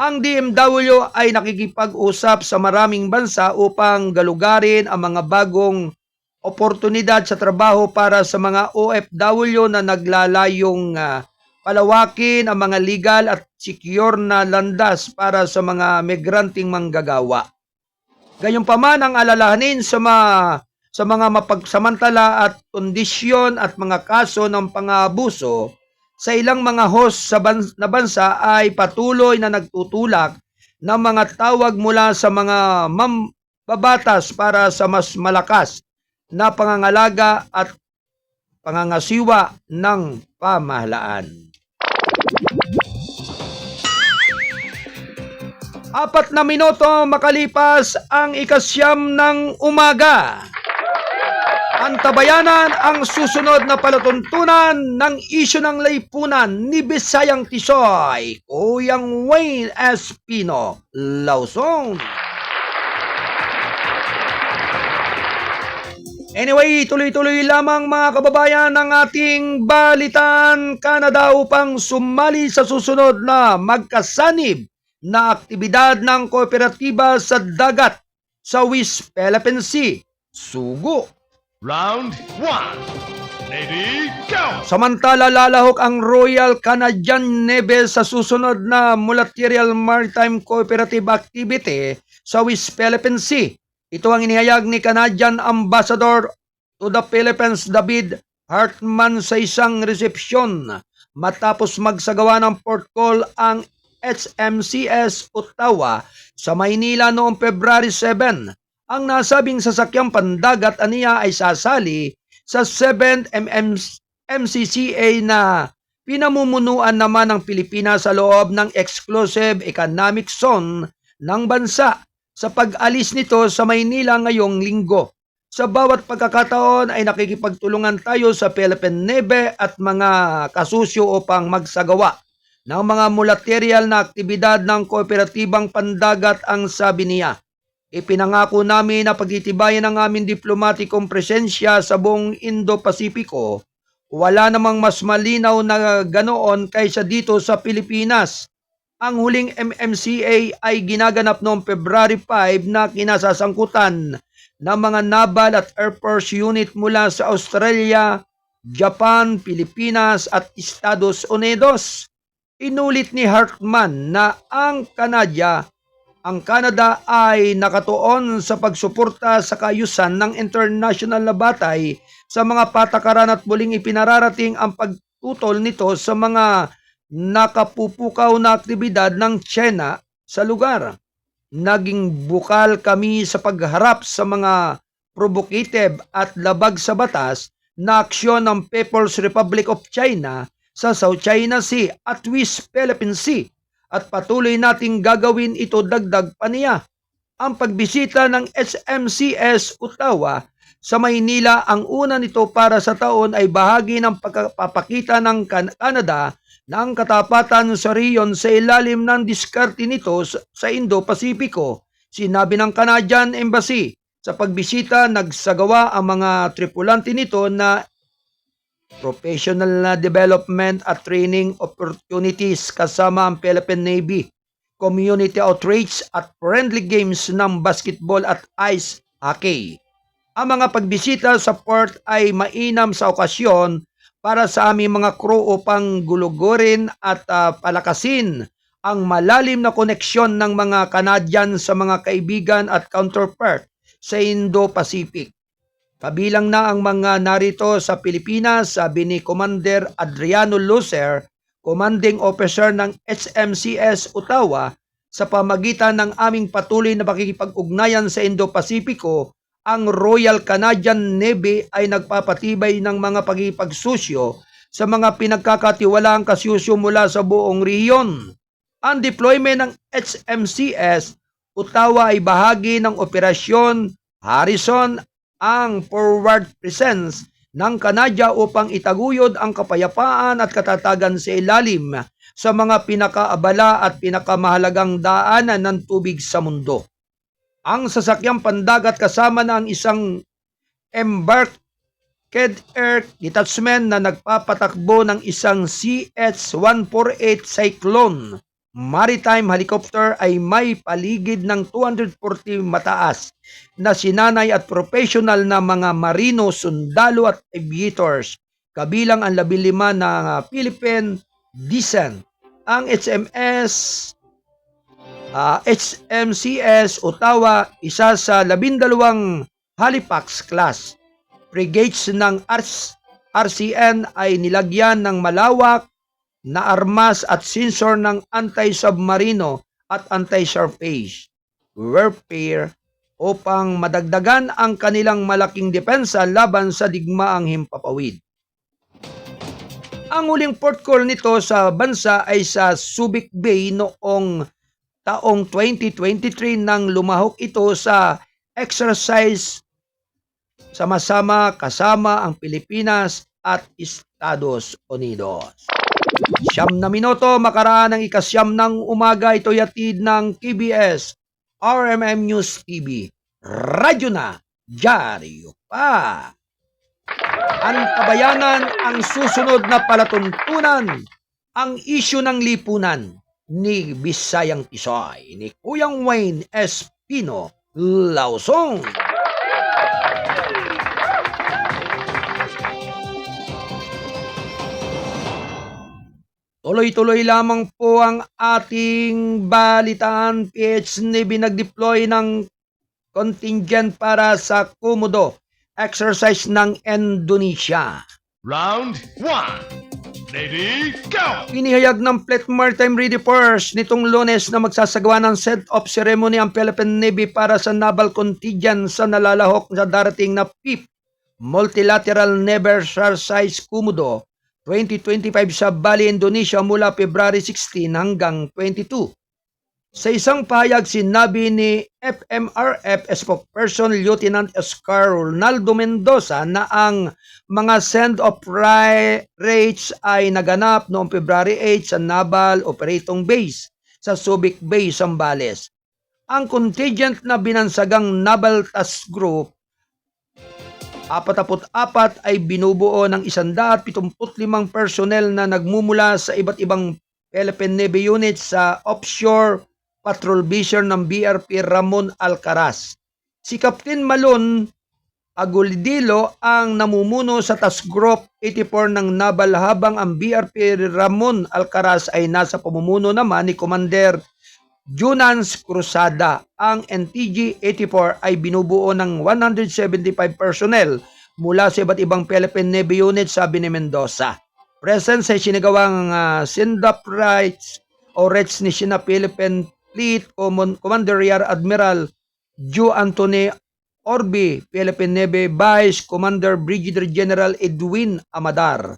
Ang DMW ay nakikipag-usap sa maraming bansa upang galugarin ang mga bagong oportunidad sa trabaho para sa mga OFW na naglalayong palawakin ang mga legal at secure na landas para sa mga migranting manggagawa. Gayunpaman ang alalahanin sa mga mapagsamantala at kondisyon at mga kaso ng pang-aabuso sa ilang mga host na bansa ay patuloy na nagtutulak ng mga tawag mula sa mga mambabatas para sa mas malakas na pangangalaga at pangangasiwa ng pamahalaan. 4 na minuto makalipas ang 9 ng umaga. Antabayanan ang susunod na palatuntunan ng isyu ng lipunan ni Bisayang Tisoy, Kuyang Wayne Espino, Lawson. Anyway, tuloy-tuloy lamang mga kababayan ng ating balitan Canada upang sumali sa susunod na magkasanib na aktibidad ng kooperatiba sa dagat sa West Philippine Sea, Sugo. Round 1. Ready, go! Samantala, lalahok ang Royal Canadian Navy sa susunod na multilateral maritime cooperative activity sa West Philippine Sea. Ito ang inihayag ni Canadian Ambassador to the Philippines David Hartman sa isang resepsyon matapos magsagawa ng port call ang HMCS Ottawa sa Maynila noong February 7. Ang nasabing sasakyang pandagat aniya ay sasali sa 7th MCCA na pinamumunuan naman ng Pilipinas sa loob ng exclusive economic zone ng bansa sa pag-alis nito sa Maynila ngayong linggo. Sa bawat pagkakataon ay nakikipagtulungan tayo sa Philippine Navy at mga kasusyo upang magsagawa ng mga multilateral na aktibidad ng kooperatibang pandagat, ang sabi niya. Ipinangako namin na pagtitibayan ng aming diplomatikong presensya sa buong Indo-Pasipiko. Wala namang mas malinaw na ganoon kaysa dito sa Pilipinas. Ang huling MMCA ay ginaganap noong February 5 na kinasasangkutan ng mga naval at Air Force unit mula sa Australia, Japan, Pilipinas at Estados Unidos. Inulit ni Hartman na ang Canada ay nakatuon sa pagsuporta sa kaayusan ng international na batay sa mga patakaran at muling ipinararating ang pagtutol nito sa mga nakapupukaw na aktibidad ng China sa lugar. Naging bukal kami sa pagharap sa mga provocative at labag sa batas na aksyon ng People's Republic of China sa South China Sea at West Philippine Sea. At patuloy nating gagawin ito, dagdag pa niya. Ang pagbisita ng SMCS Ottawa sa Maynila, ang una nito para sa taon, ay bahagi ng pagpapakita ng Canada ng katapatan sa riyon sa ilalim ng diskarte nito sa Indo-Pasipiko, sinabi ng Canadian Embassy Sa pagbisita, nagsagawa ang mga tripulante nito na professional na development at training opportunities kasama ang Philippine Navy, community outreach at friendly games ng basketball at ice hockey. Ang mga pagbisita sa port ay mainam sa okasyon para sa aming mga crew upang gulugurin at palakasin ang malalim na koneksyon ng mga Canadian sa mga kaibigan at counterpart sa Indo-Pacific. Kabilang na ang mga narito sa Pilipinas, sabi ni Commander Adriano Lucer, Commanding Officer ng HMCS Ottawa, sa pamagitan ng aming patuloy na pakikipag-ugnayan sa Indo-Pasipiko, ang Royal Canadian Navy ay nagpapatibay ng mga pagkikipagsusyo sa mga pinagkakatiwalaang kasusyo mula sa buong rehiyon. Ang deployment ng HMCS Ottawa ay bahagi ng Operasyon Harrison, ang forward presence ng Canada upang itaguyod ang kapayapaan at katatagan sa ilalim sa mga pinakaabala at pinakamahalagang daanan ng tubig sa mundo. Ang sasakyang pandagat kasama na ang isang embarked air detachment na nagpapatakbo ng isang CH-148 Cyclone maritime helicopter ay may paligid ng 240 mataas na sinanay at professional na mga marino, sundalo at aviators, kabilang ang 15 na Philippine descent. Ang HMCS Ottawa, isa sa 12 Halifax class frigates ng RCN ay nilagyan ng malawak na armas at sensor ng anti-submarino at anti-surface warfare upang madagdagan ang kanilang malaking depensa laban sa digmaang himpapawid. Ang huling port call nito sa bansa ay sa Subic Bay noong taong 2023 nang lumahok ito sa exercise sama-sama kasama ang Pilipinas at Estados Unidos. 9 minuto makaraan ng 9 ng umaga, ito'y hatid ng KBS RMM News TV. Radyo na, dyaryo pa. Ang kabayanan ang susunod na palatuntunan, ang isyu ng lipunan ni Bisayang Tisoy ni Kuyang Wayne Espino Lausong. Tuloy-tuloy lamang po ang ating balitaan. PH Navy nag-deploy ng contingent para sa Komodo exercise ng Indonesia. Round 1. Ready, go! Inihayag ng Fleet Maritime Ready Force nitong Lunes na magsasagawa ng set-off ceremony ang Philippine Navy para sa naval contingent sa nalalahok sa darating na 5th Multilateral Naval Exercise Komodo 2025 sa Bali, Indonesia mula February 16 hanggang 22. Sa isang pahayag, sinabi ni FMRF spokesperson Lieutenant Oscar Ronaldo Mendoza na ang mga send-off rates ay naganap noong February 8 sa Naval Operating Base sa Subic Bay, Zambales. Ang contingent na binansagang Naval Task Group 44 ay binubuo ng 175 personnel na nagmumula sa iba't ibang Philippine Navy units sa offshore patrol vessel ng BRP Ramon Alcaraz. Si Captain Malon Agulidilo ang namumuno sa Task Group 84 ng Naval habang ang BRP Ramon Alcaraz ay nasa pamumuno naman ni Commander Junans Cruzada. Ang NTG 84 ay binubuo ng 175 personnel mula sa iba't ibang Philippine Navy units, sabi ni Mendoza. Present sa sinigawang send-off rights o rates ni Sina Philippine Fleet Commander Rear Admiral Joe Anthony Orbi, Philippine Navy Vice Commander Brigadier General Edwin Amadar,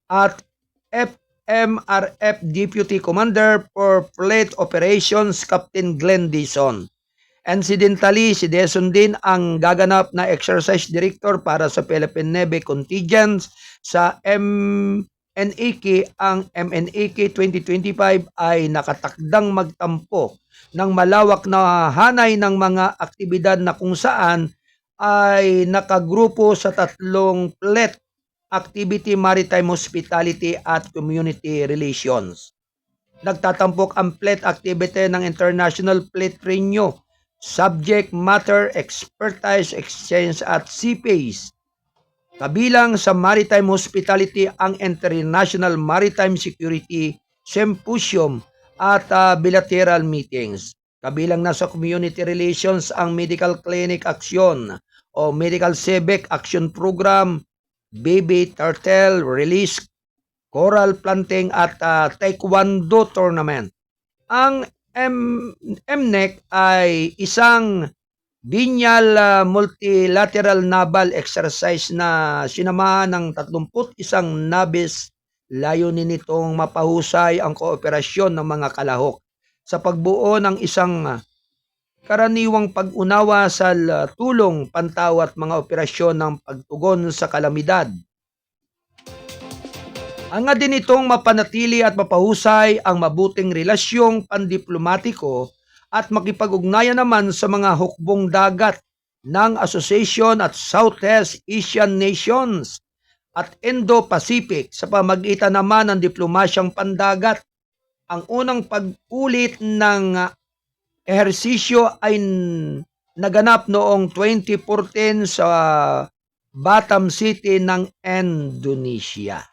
at FMRF Deputy Commander for Fleet Operations Captain Glenn Dison. Incidentally, si Dison din ang gaganap na exercise director para sa Philippine Navy contingents sa MNAK. Ang MNAK 2025 ay nakatakdang magtampo ng malawak na hanay ng mga aktibidad na kung saan ay nakagrupo sa tatlong PLET: Activity, Maritime Hospitality at Community Relations. Nagtatampok ang PLET activity ng International Fleet Renew, Subject Matter Expertise Exchange at CPACE. Kabilang sa Maritime Hospitality ang International Maritime Security Symposium at bilateral meetings. Kabilang na sa Community Relations ang Medical Clinic Action o Medical Civic Action Program, Baby Turtle Release, Coral Planting at Taekwondo Tournament. Ang MNEC ay isang binyal multilateral naval exercise na sinamahan ng 31 nabis. Layunin nitong mapahusay ang kooperasyon ng mga kalahok sa pagbuo ng isang karaniwang pag-unawa sa tulong, pantaw at mga operasyon ng pagtugon sa kalamidad. Hangad din itong mapanatili at mapahusay ang mabuting relasyong pandiplomatiko at makipag-ugnayan naman sa mga hukbong dagat ng Association at Southeast Asian Nations at Indo-Pacific sa pamagitan naman ng diplomasyang pandagat. Ang unang pag-ulit ng ehersisyo ay naganap noong 2014 sa Batam City ng Indonesia.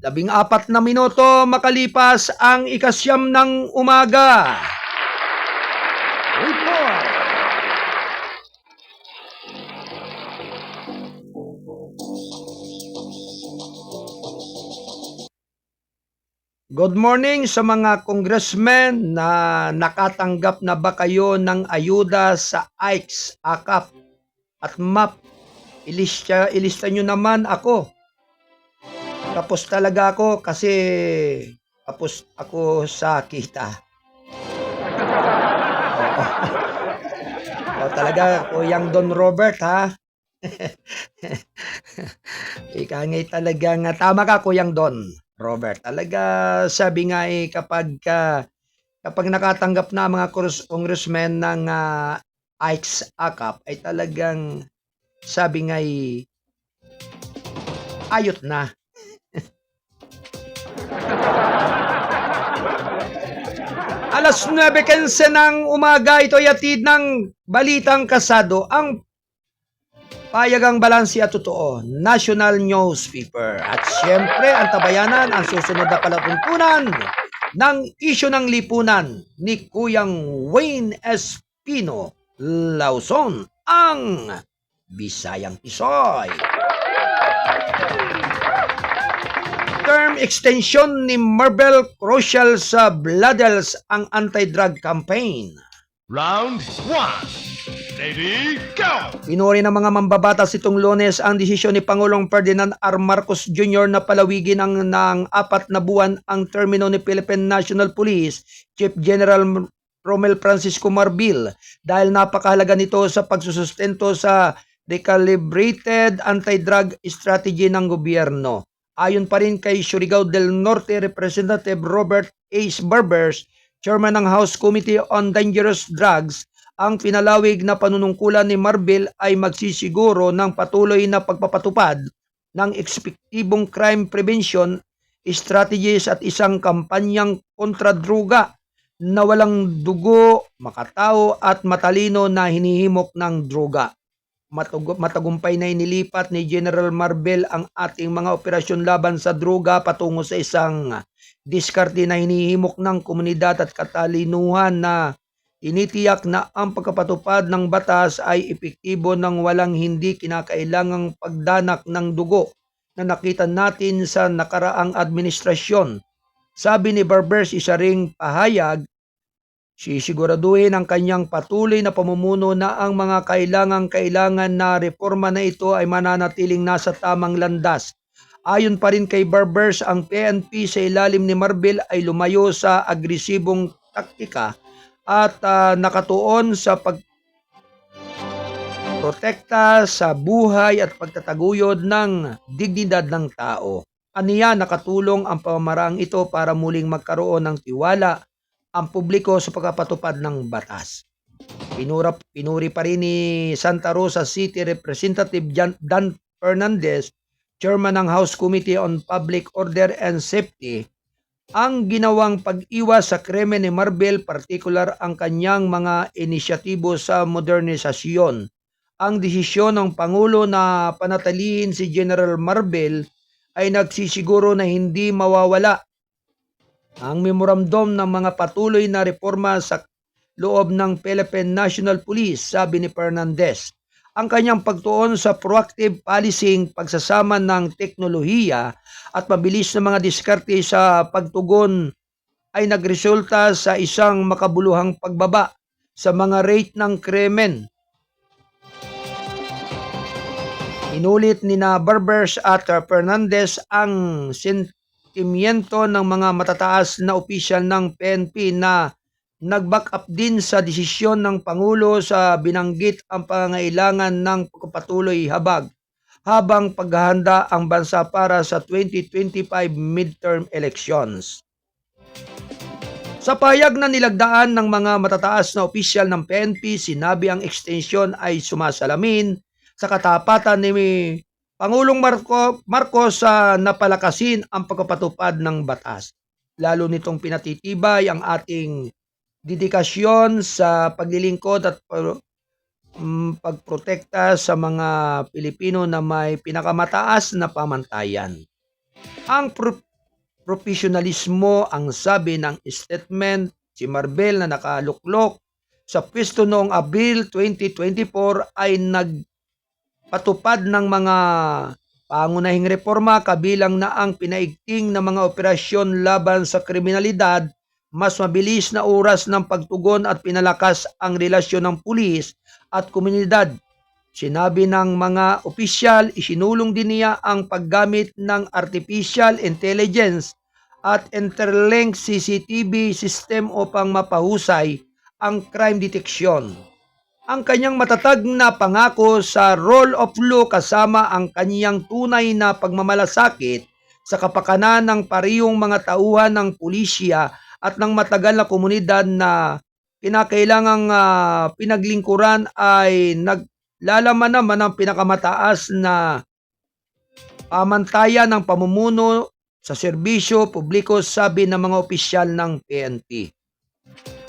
Labing-apat na minuto makalipas ang 9:00 ng umaga. Report! Good morning sa mga congressmen na nakatanggap na ba kayo ng ayuda sa AICS, AKAP at MAP? Ilista nyo naman ako. Tapos talaga ako kasi tapos ako sa kita. O talaga, Kuyang Don Robert, ha? Ika nga talagang tama ka, Kuyang Don Robert. Talaga sabi nga kapag nakatanggap na mga congressmen ng AICS, AKAP ay talagang sabi nga ayot na. Alas 9:15 ng umaga, ito yatid ng Balitang Kasado, ang payagang balanse at totoo, national newspaper. At siyempre, ang tabayanan, ang susunod na palatuntunan ng isyu ng lipunan ni Kuyang Wayne Espino Lawson, ang Bisayang Tisoy. Term extension ni Marvel crucial sa Bladels ang anti-drug campaign. Round 1. Ready, go! Pinuri ng mga mambabatas itong Lunes ang desisyon ni Pangulong Ferdinand R. Marcos Jr. na palawigin ng 4 na buwan ang termino ni Philippine National Police Chief General Romel Francisco Marbil dahil napakahalaga nito sa pagsusustento sa recalibrated anti-drug strategy ng gobyerno. Ayon pa rin kay Surigao del Norte Representative Robert Ace Barbers, Chairman ng House Committee on Dangerous Drugs, ang pinalawig na panunungkulan ni Marbil ay magsisiguro ng patuloy na pagpapatupad ng epektibong crime prevention strategies at isang kampanyang kontra-droga na walang dugo, makatao at matalino na hinihimok ng droga. Matagumpay na inilipat ni General Marbil ang ating mga operasyon laban sa droga patungo sa isang diskarte na hinihimok ng komunidad at katalinuhan na tinitiyak na ang pagkapatupad ng batas ay epektibo ng walang hindi kinakailangang pagdanak ng dugo na nakita natin sa nakaraang administrasyon. Sabi ni Barbers, isa ring pahayag, sisiguraduhin ang kanyang patuloy na pamumuno na ang mga kailangan na reforma na ito ay mananatiling nasa tamang landas. Ayon pa rin kay Barbers, ang PNP sa ilalim ni Marbil ay lumayo sa agresibong taktika at nakatuon sa pagprotekta sa buhay at pagtataguyod ng dignidad ng tao. Aniya, nakatulong ang pamamaraang ito para muling magkaroon ng tiwala ang publiko sa pagpapatupad ng batas. Pinuri pa rin ni Santa Rosa City Representative Dan Fernandez, chairman ng House Committee on Public Order and Safety, ang ginawang pag-iwas sa krimen ni Marbel, partikular ang kanyang mga inisyatibo sa modernisasyon. Ang desisyon ng Pangulo na panatilihin si General Marbel ay nagsisiguro na hindi mawawala ang memorandum ng mga patuloy na reforma sa loob ng Philippine National Police, sabi ni Fernandez. Ang kanyang pagtuon sa proactive policing, pagsasama ng teknolohiya at mabilis na mga diskarte sa pagtugon ay nagresulta sa isang makabuluhang pagbaba sa mga rate ng krimen. Inulit ni na Barbers at Fernandez ang sentimiento ng mga matataas na opisyal ng PNP na nag-back up din sa desisyon ng Pangulo sa binanggit ang pangangailangan ng pagpapatuloy habang paghahanda ang bansa para sa 2025 midterm elections. Sa payag na nilagdaan ng mga matataas na opisyal ng PNP, sinabi ang ekstensyon ay sumasalamin sa katapatan ni Pangulong Marcos sa napalakasin ang pagpapatupad ng batas. Lalo nitong pinatitibay ang ating dedikasyon sa paglilingkod at pagprotekta sa mga Pilipino na may pinakamataas na pamantayan. Ang profesionalismo ang sabi ng statement. Si Marbel na nakaluklok sa pwesto noong Abril 2024 ay nagpatupad ng mga pangunahing reforma kabilang na ang pinaigting na mga operasyon laban sa kriminalidad, mas mabilis na oras ng pagtugon at pinalakas ang relasyon ng pulis at komunidad. Sinabi ng mga opisyal, isinulong din niya ang paggamit ng artificial intelligence at interlinked CCTV system upang mapahusay ang crime detection. Ang kanyang matatag na pangako sa rule of law kasama ang kanyang tunay na pagmamalasakit sa kapakanan ng parehong mga tauhan ng pulisya at ng matagal na komunidad na kinakailangang pinaglingkuran ay naglalaman naman ng pinakamataas na pamantayan ng pamumuno sa serbisyo publiko, sabi ng mga opisyal ng PNP.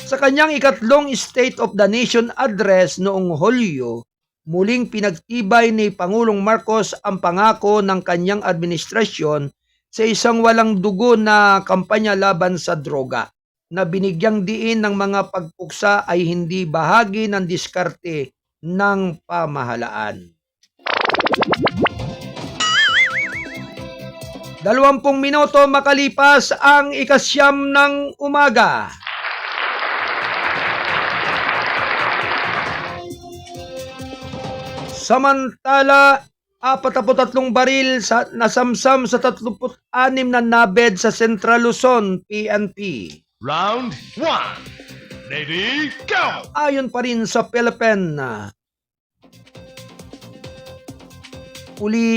Sa kanyang ikatlong State of the Nation address noong Hulyo, muling pinagtibay ni Pangulong Marcos ang pangako ng kanyang administrasyon sa isang walang dugo na kampanya laban sa droga, na binigyang diin ng mga pagpuksa ay hindi bahagi ng diskarte ng pamahalaan. 20 minuto makalipas ang 9:00 ng umaga. Samantala, 43 baril nasamsam sa 36 na nabed sa Central Luzon, PNP. Round 1. Ready, go! Ayon pa rin sa Philippine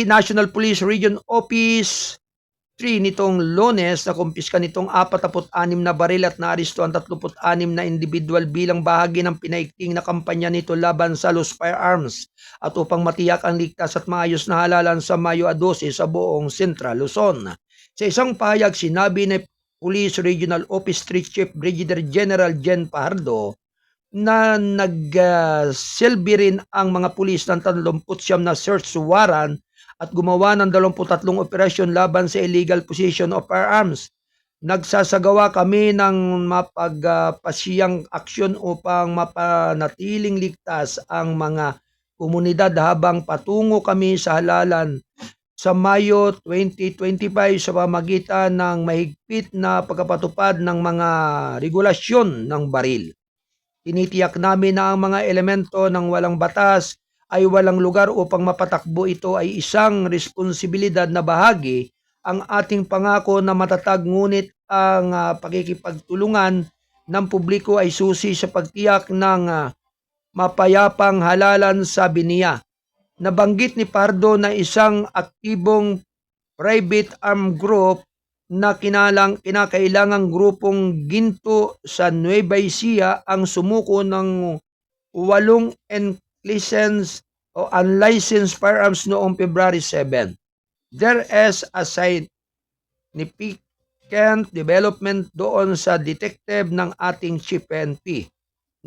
National Police Region Office 3 nitong Lunes, na kumpiska nitong 46 na baril at naaresto ang 36 na individual bilang bahagi ng pinaigting na kampanya nito laban sa loose firearms at upang matiyak ang ligtas at maayos na halalan sa Mayo 12 sa buong Central Luzon. Sa isang pahayag, sinabi ni Police Regional Office 3 Chief Brigadier General Jen Pajardo na nagsilbi rin ang mga pulis ng 39 na search warrant at gumawa ng 23 operasyon laban sa illegal possession of firearms. Nagsasagawa kami ng mapagpasiyang aksyon upang mapanatiling ligtas ang mga komunidad habang patungo kami sa halalan sa Mayo 2025 sa pamamagitan ng mahigpit na pagpapatupad ng mga regulasyon ng baril. Tinitiyak namin na ang mga elemento ng walang batas ay walang lugar upang mapatakbo. Ito ay isang responsibilidad na bahagi ang ating pangako na matatag, ngunit ang pakikipagtulungan ng publiko ay susi sa pagtiyak ng mapayapang halalan, sabi niya. Nabanggit ni Pardo na isang aktibong private armed group na kinakailangang grupong ginto sa Nueva Ecija ang sumuko ng 8 unlicensed firearms noong February 7. There is a significant development doon sa detective ng ating Chief PNP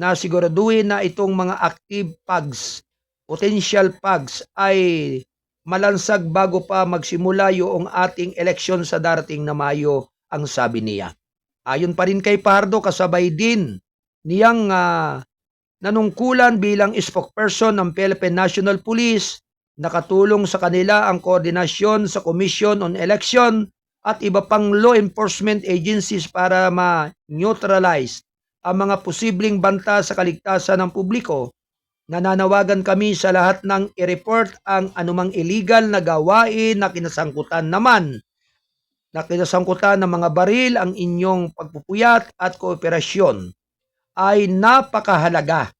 na siguraduhin na itong mga active pugs, potential pugs ay malansag bago pa magsimula yung ating eleksyon sa darating na Mayo, ang sabi niya. Ayon pa rin kay Pardo, kasabay din niyang nanungkulan bilang spokesperson ng Philippine National Police, nakatulong sa kanila ang koordinasyon sa Commission on Election at iba pang law enforcement agencies para ma-neutralize ang mga posibleng banta sa kaligtasan ng publiko. Nananawagan kami sa lahat ng i-report ang anumang illegal na gawain na kinasangkutan ng mga baril. Ang inyong pagpupuyat at kooperasyon ay napakahalaga.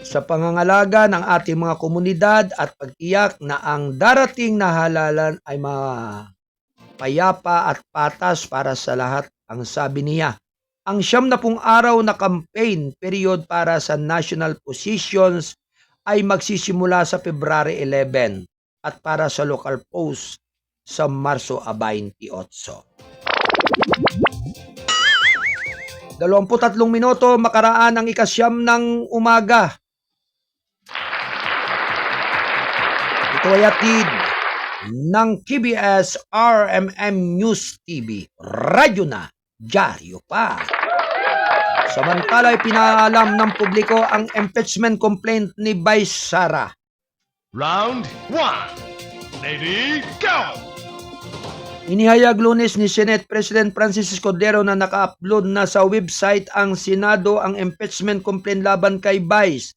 Sa pangangalaga ng ating mga komunidad at pagtiyak na ang darating na halalan ay mapayapa at patas para sa lahat, ang sabi niya. Ang 70 araw na campaign period para sa national positions ay magsisimula sa February 11 at para sa local post sa Marso 28. 23 minuto makaraan ang 9 ng umaga. Ito ay atid ng KBS RMM News TV. Radyo na, dyaryo pa. Samantala ay pinaalam ng publiko ang impeachment complaint ni Vice Sara. Round 1. Ready, go! Inihayag Lunes ni Senate President Francis Escudero na naka-upload na sa website ang Senado ang impeachment complaint laban kay Vice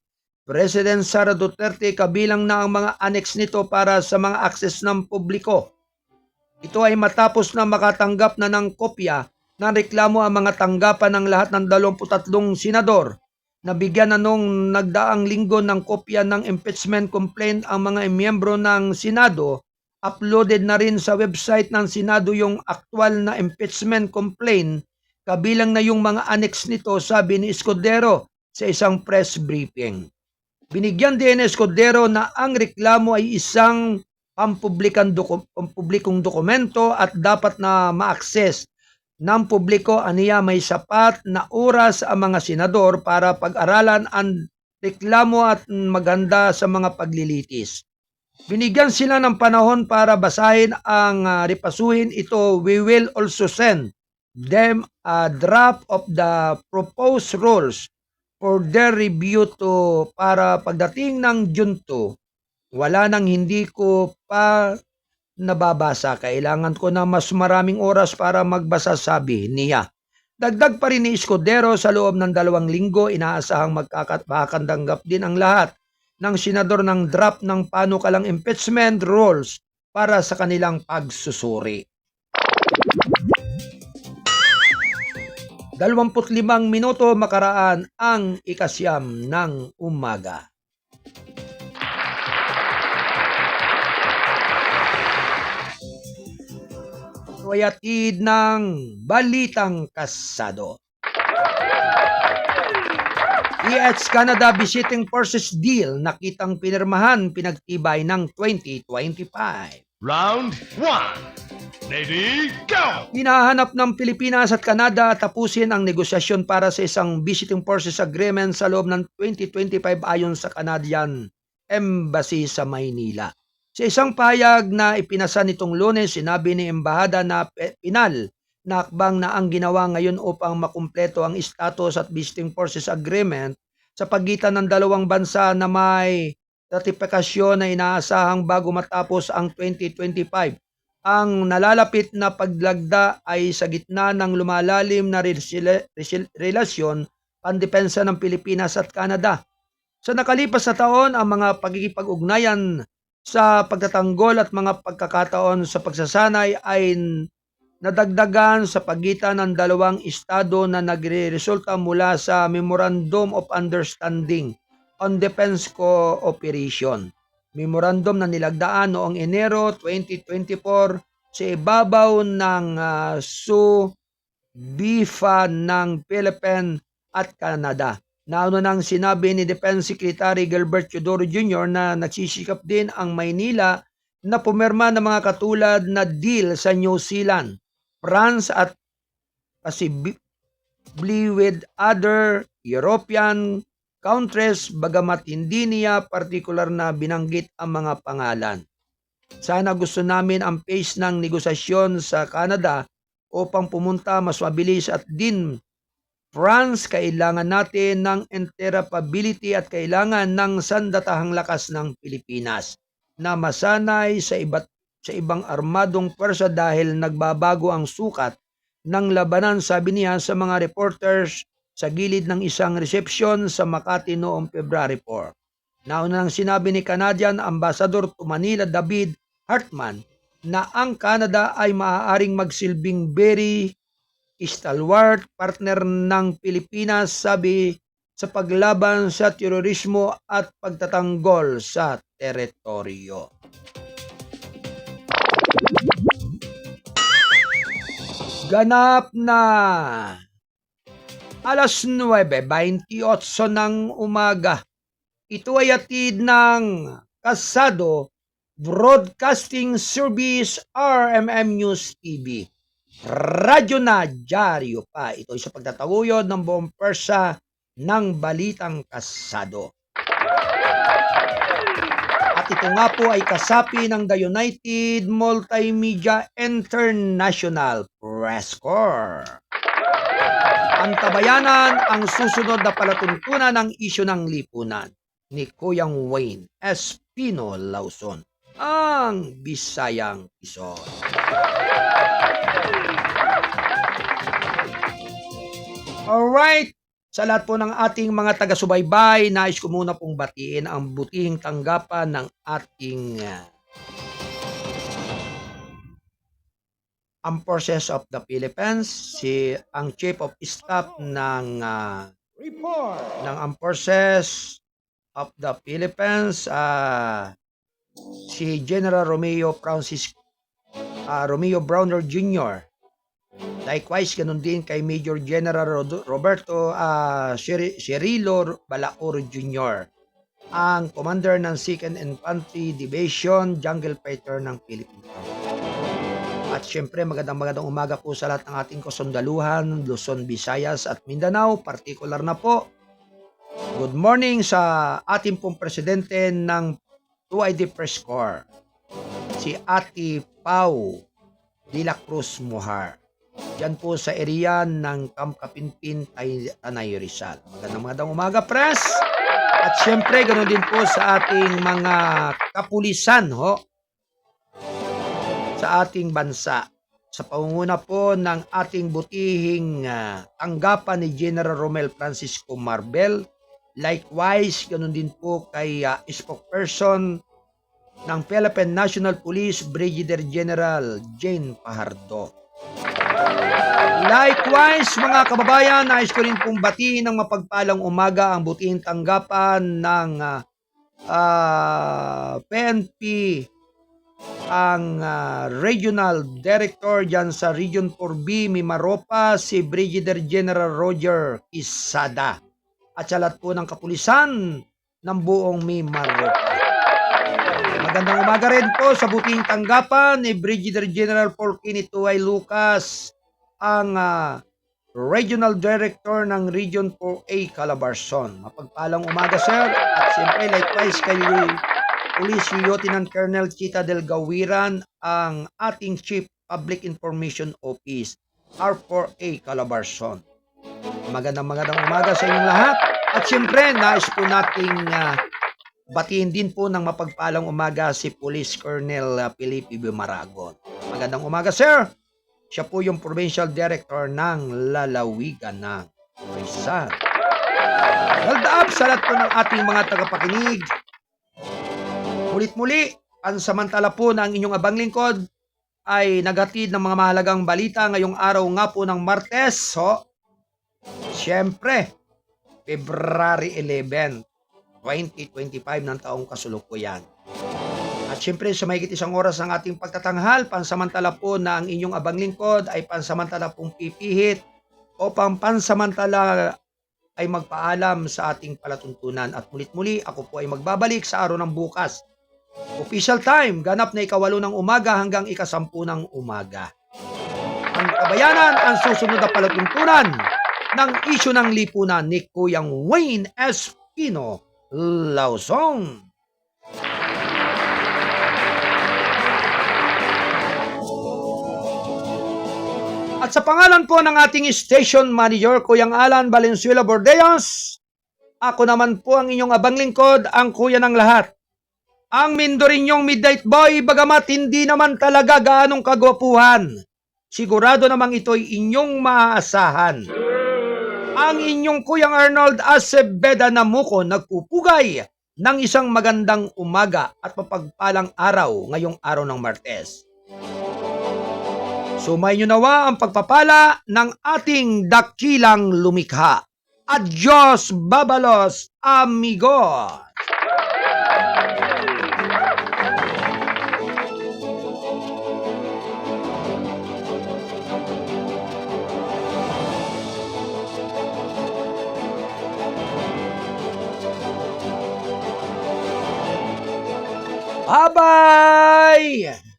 President Sara Duterte, kabilang na ang mga annex nito para sa mga akses ng publiko. Ito ay matapos na makatanggap na ng kopya ng reklamo ang mga tanggapan ng lahat ng 23 senador. Nabigyan na nung nagdaang linggo ng kopya ng impeachment complaint ang mga miyembro ng Senado. Uploaded na rin sa website ng Senado yung aktual na impeachment complaint, kabilang na yung mga annex nito, sabi ni Escudero sa isang press briefing. Binigyan din ni Escudero na ang reklamo ay isang pampublikong dokumento at dapat na ma-access ng publiko. Aniya may sapat na oras ang mga senador para pag-aralan ang reklamo at maganda sa mga paglilitis. Binigyan sila ng panahon para basahin ang repasuhin ito. We will also send them a draft of the proposed rules for their review to para pagdating ng June 2, wala nang hindi ko pa nababasa. Kailangan ko na mas maraming oras para magbasa, sabi niya. Dagdag pa rin ni Escudero, sa loob ng 2 linggo, inaasahang makakatanggap din ang lahat ng senador ng draft ng panukalang impeachment rules para sa kanilang pagsusuri. 25 minuto makaraan ang 9 ng umaga. Wayatid ng Balitang Kasado. EH Canada Visiting Forces Deal nakitang pinirmahan, pinagtibay ng 2025. Round 1. Ready, go! Hinahanap ng Pilipinas at Canada tapusin ang negosasyon para sa isang Visiting Forces Agreement sa loob ng 2025 ayon sa Canadian Embassy sa Maynila. Sa isang payag na ipinasa nitong Lunes, sinabi ni Embahada na pinal na akbang na ang ginawa ngayon upang makumpleto ang status at Visiting Forces Agreement sa pagitan ng dalawang bansa na may ratifikasyon na inaasahang bago matapos ang 2025. Ang nalalapit na paglagda ay sa gitna ng lumalalim na relasyon pandepensa ng Pilipinas at Canada. Sa nakalipas na taon, ang mga pagkikipag-ugnayan sa pagtatanggol at mga pagkakataon sa pagsasanay ay nadagdagan sa pagitan ng dalawang estado na nagre-resulta mula sa Memorandum of Understanding on Defense Cooperation. memorandum na nilagdaan noong Enero 2024 sa ibabaw ng SUBIFA ng Philippines at Canada. Nauna nang sinabi ni Defense Secretary Gilbert Teodoro Jr. na nagsisikap din ang Maynila na pumirma ng mga katulad na deal sa New Zealand, France at possibly with other European countries, bagamat hindi niya partikular na binanggit ang mga pangalan. Sana gusto namin ang pace ng negosasyon sa Canada upang pumunta mas mabilis at din France, kailangan natin ng interoperability at kailangan ng sandatahang lakas ng Pilipinas na masanay sa ibang armadong pwersa dahil nagbabago ang sukat ng labanan, sabi niya sa mga reporters sa gilid ng isang resepsyon sa Makati noong February 4. Nauna nang sinabi ni Canadian Ambassador to Manila David Hartman na ang Canada ay maaaring magsilbing very stalwart partner ng Pilipinas, sabi, sa paglaban sa terorismo at pagtatanggol sa teritoryo. Ganap na alas 9:28 ng umaga. Ito ay hatid ng Kasado Broadcasting Service RMM News TV. Radyo na dyaryo pa. Ito ay sa pagtataguyod ng buong persa ng Balitang Kasado. At ito nga po ay kasapi ng The United Multimedia International Press Corps. Antabayanan ang susunod na palatuntunan ng isyu ng lipunan ni Kuyang Wayne Espino Lawson, ang Bisayang Quezon. Alright, sa lahat po ng ating mga taga-subaybay, nais ko muna pong batiin ang butihing tanggapan ng ating Armed Forces of the Philippines, ang Chief of Staff ng Armed Forces of the Philippines, si General Romeo Browner Jr. Likewise, ganun din kay Major General Roberto Cirilo Balaor Jr., ang Commander ng 2nd Infantry Division, Jungle Fighter ng Philippines. At syempre, magandang umaga po sa lahat ng ating kasundaluhan, Luzon, Visayas at Mindanao. Partikular na po, good morning sa ating pong presidente ng 2ID Press Corps, si Ate Pau de la Cruz Muhar. Diyan po sa area ng Camp Kapinpin, Tanay Rizal. Magandang umaga, press! At syempre, ganoon din po sa ating mga kapulisan sa ating bansa. Sa pangunguna po ng ating butihing tanggapan ni General Romel Francisco Marbel. Likewise, ganoon din po kay spokesperson ng Philippine National Police, Brigadier General Jane Fajardo. Likewise, mga kababayan, nais ko rin pong batiin ng mapagpalang umaga ang butihing tanggapan ng PNP, ang Regional Director dyan sa Region 4B, Mimaropa, si Brigadier General Roger Isada. At sa lahat po ng kapulisan ng buong Mimaropa. Magandang umaga rin po sa butihing tanggapan ni Brigadier General Porquini Tuay Lucas, ang Regional Director ng Region 4A Calabarzon. Mapagpalang umaga, sir. At siyempre, likewise kay Police Lieutenant Colonel Chita Del Gawiran, ang ating Chief Public Information Office, R4A Calabarzon. Magandang umaga sa inyong lahat. At siyempre, nais po nating batiin din po ng mapagpalang umaga si Police Colonel Felipe Bumaragon. Magandang umaga, sir. Siya po yung Provincial Director ng Lalawigan ng Rizal. Hold up sa lahat po ng ating mga tagapakinig. Mulit-muli, pansamantala po na ang inyong abang lingkod ay naghatid ng mga mahalagang balita ngayong araw nga po ng Martes. Siyempre, February 11, 2025 ng taong kasalukuyan. At syempre sa mahigit isang oras ng ating pagtatanghal, pansamantala po na ang inyong abang lingkod ay pansamantala pong pipihit o pansamantala ay magpaalam sa ating palatuntunan. At mulit-muli ako po ay magbabalik sa araw ng bukas. Official time, ganap na 8:08 ng umaga hanggang 10:10 ng umaga. Ang kabayanan ang susunod na palatuntunan ng isyu ng lipunan ni Kuyang Wayne Espino Lausong. At sa pangalan po ng ating station manager, Kuyang Alan Valenzuela Bordeos, ako naman po ang inyong abang lingkod, ang kuya ng lahat. Ang Mindorinyong Midnight Boy, bagamat hindi naman talaga gaanong kagwapuhan, sigurado namang ito'y inyong maaasahan. Ang inyong Kuyang Arnold Acebeda Namuco nagpupugay ng isang magandang umaga at mapagpalang araw ngayong araw ng Martes. Sumay nyo nawa ang pagpapala ng ating dakilang lumikha. Adios, babalos, amigos! Bye-bye!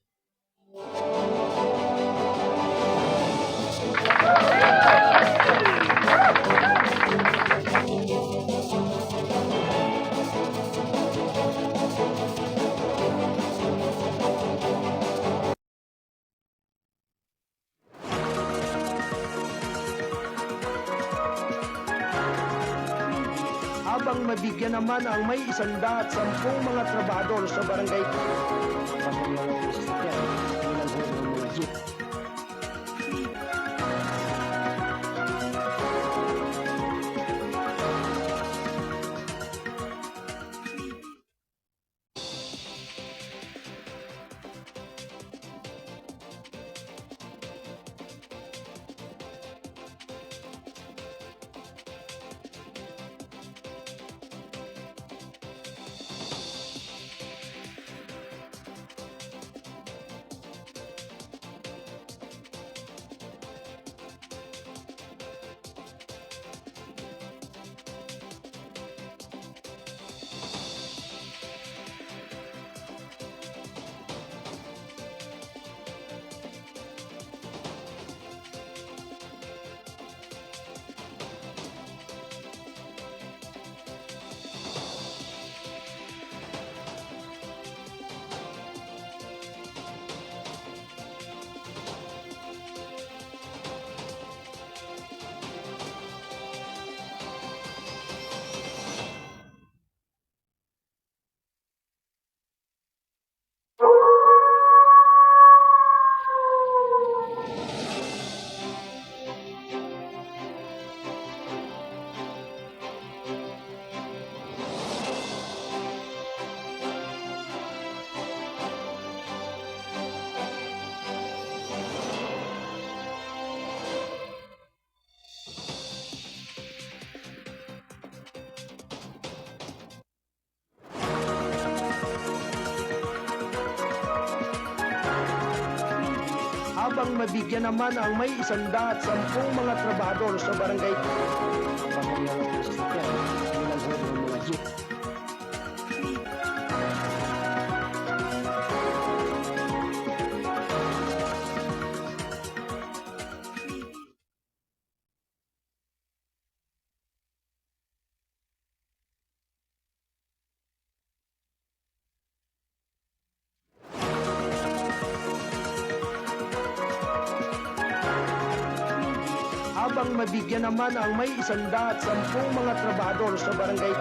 Habang mabigyan naman ang may 110 mga trabahador sa barangay. Habang mabigyan naman ang may 110 mga trabahador sa barangay. Habang mabigyan naman ang may 110 mga trabahador sa barangay.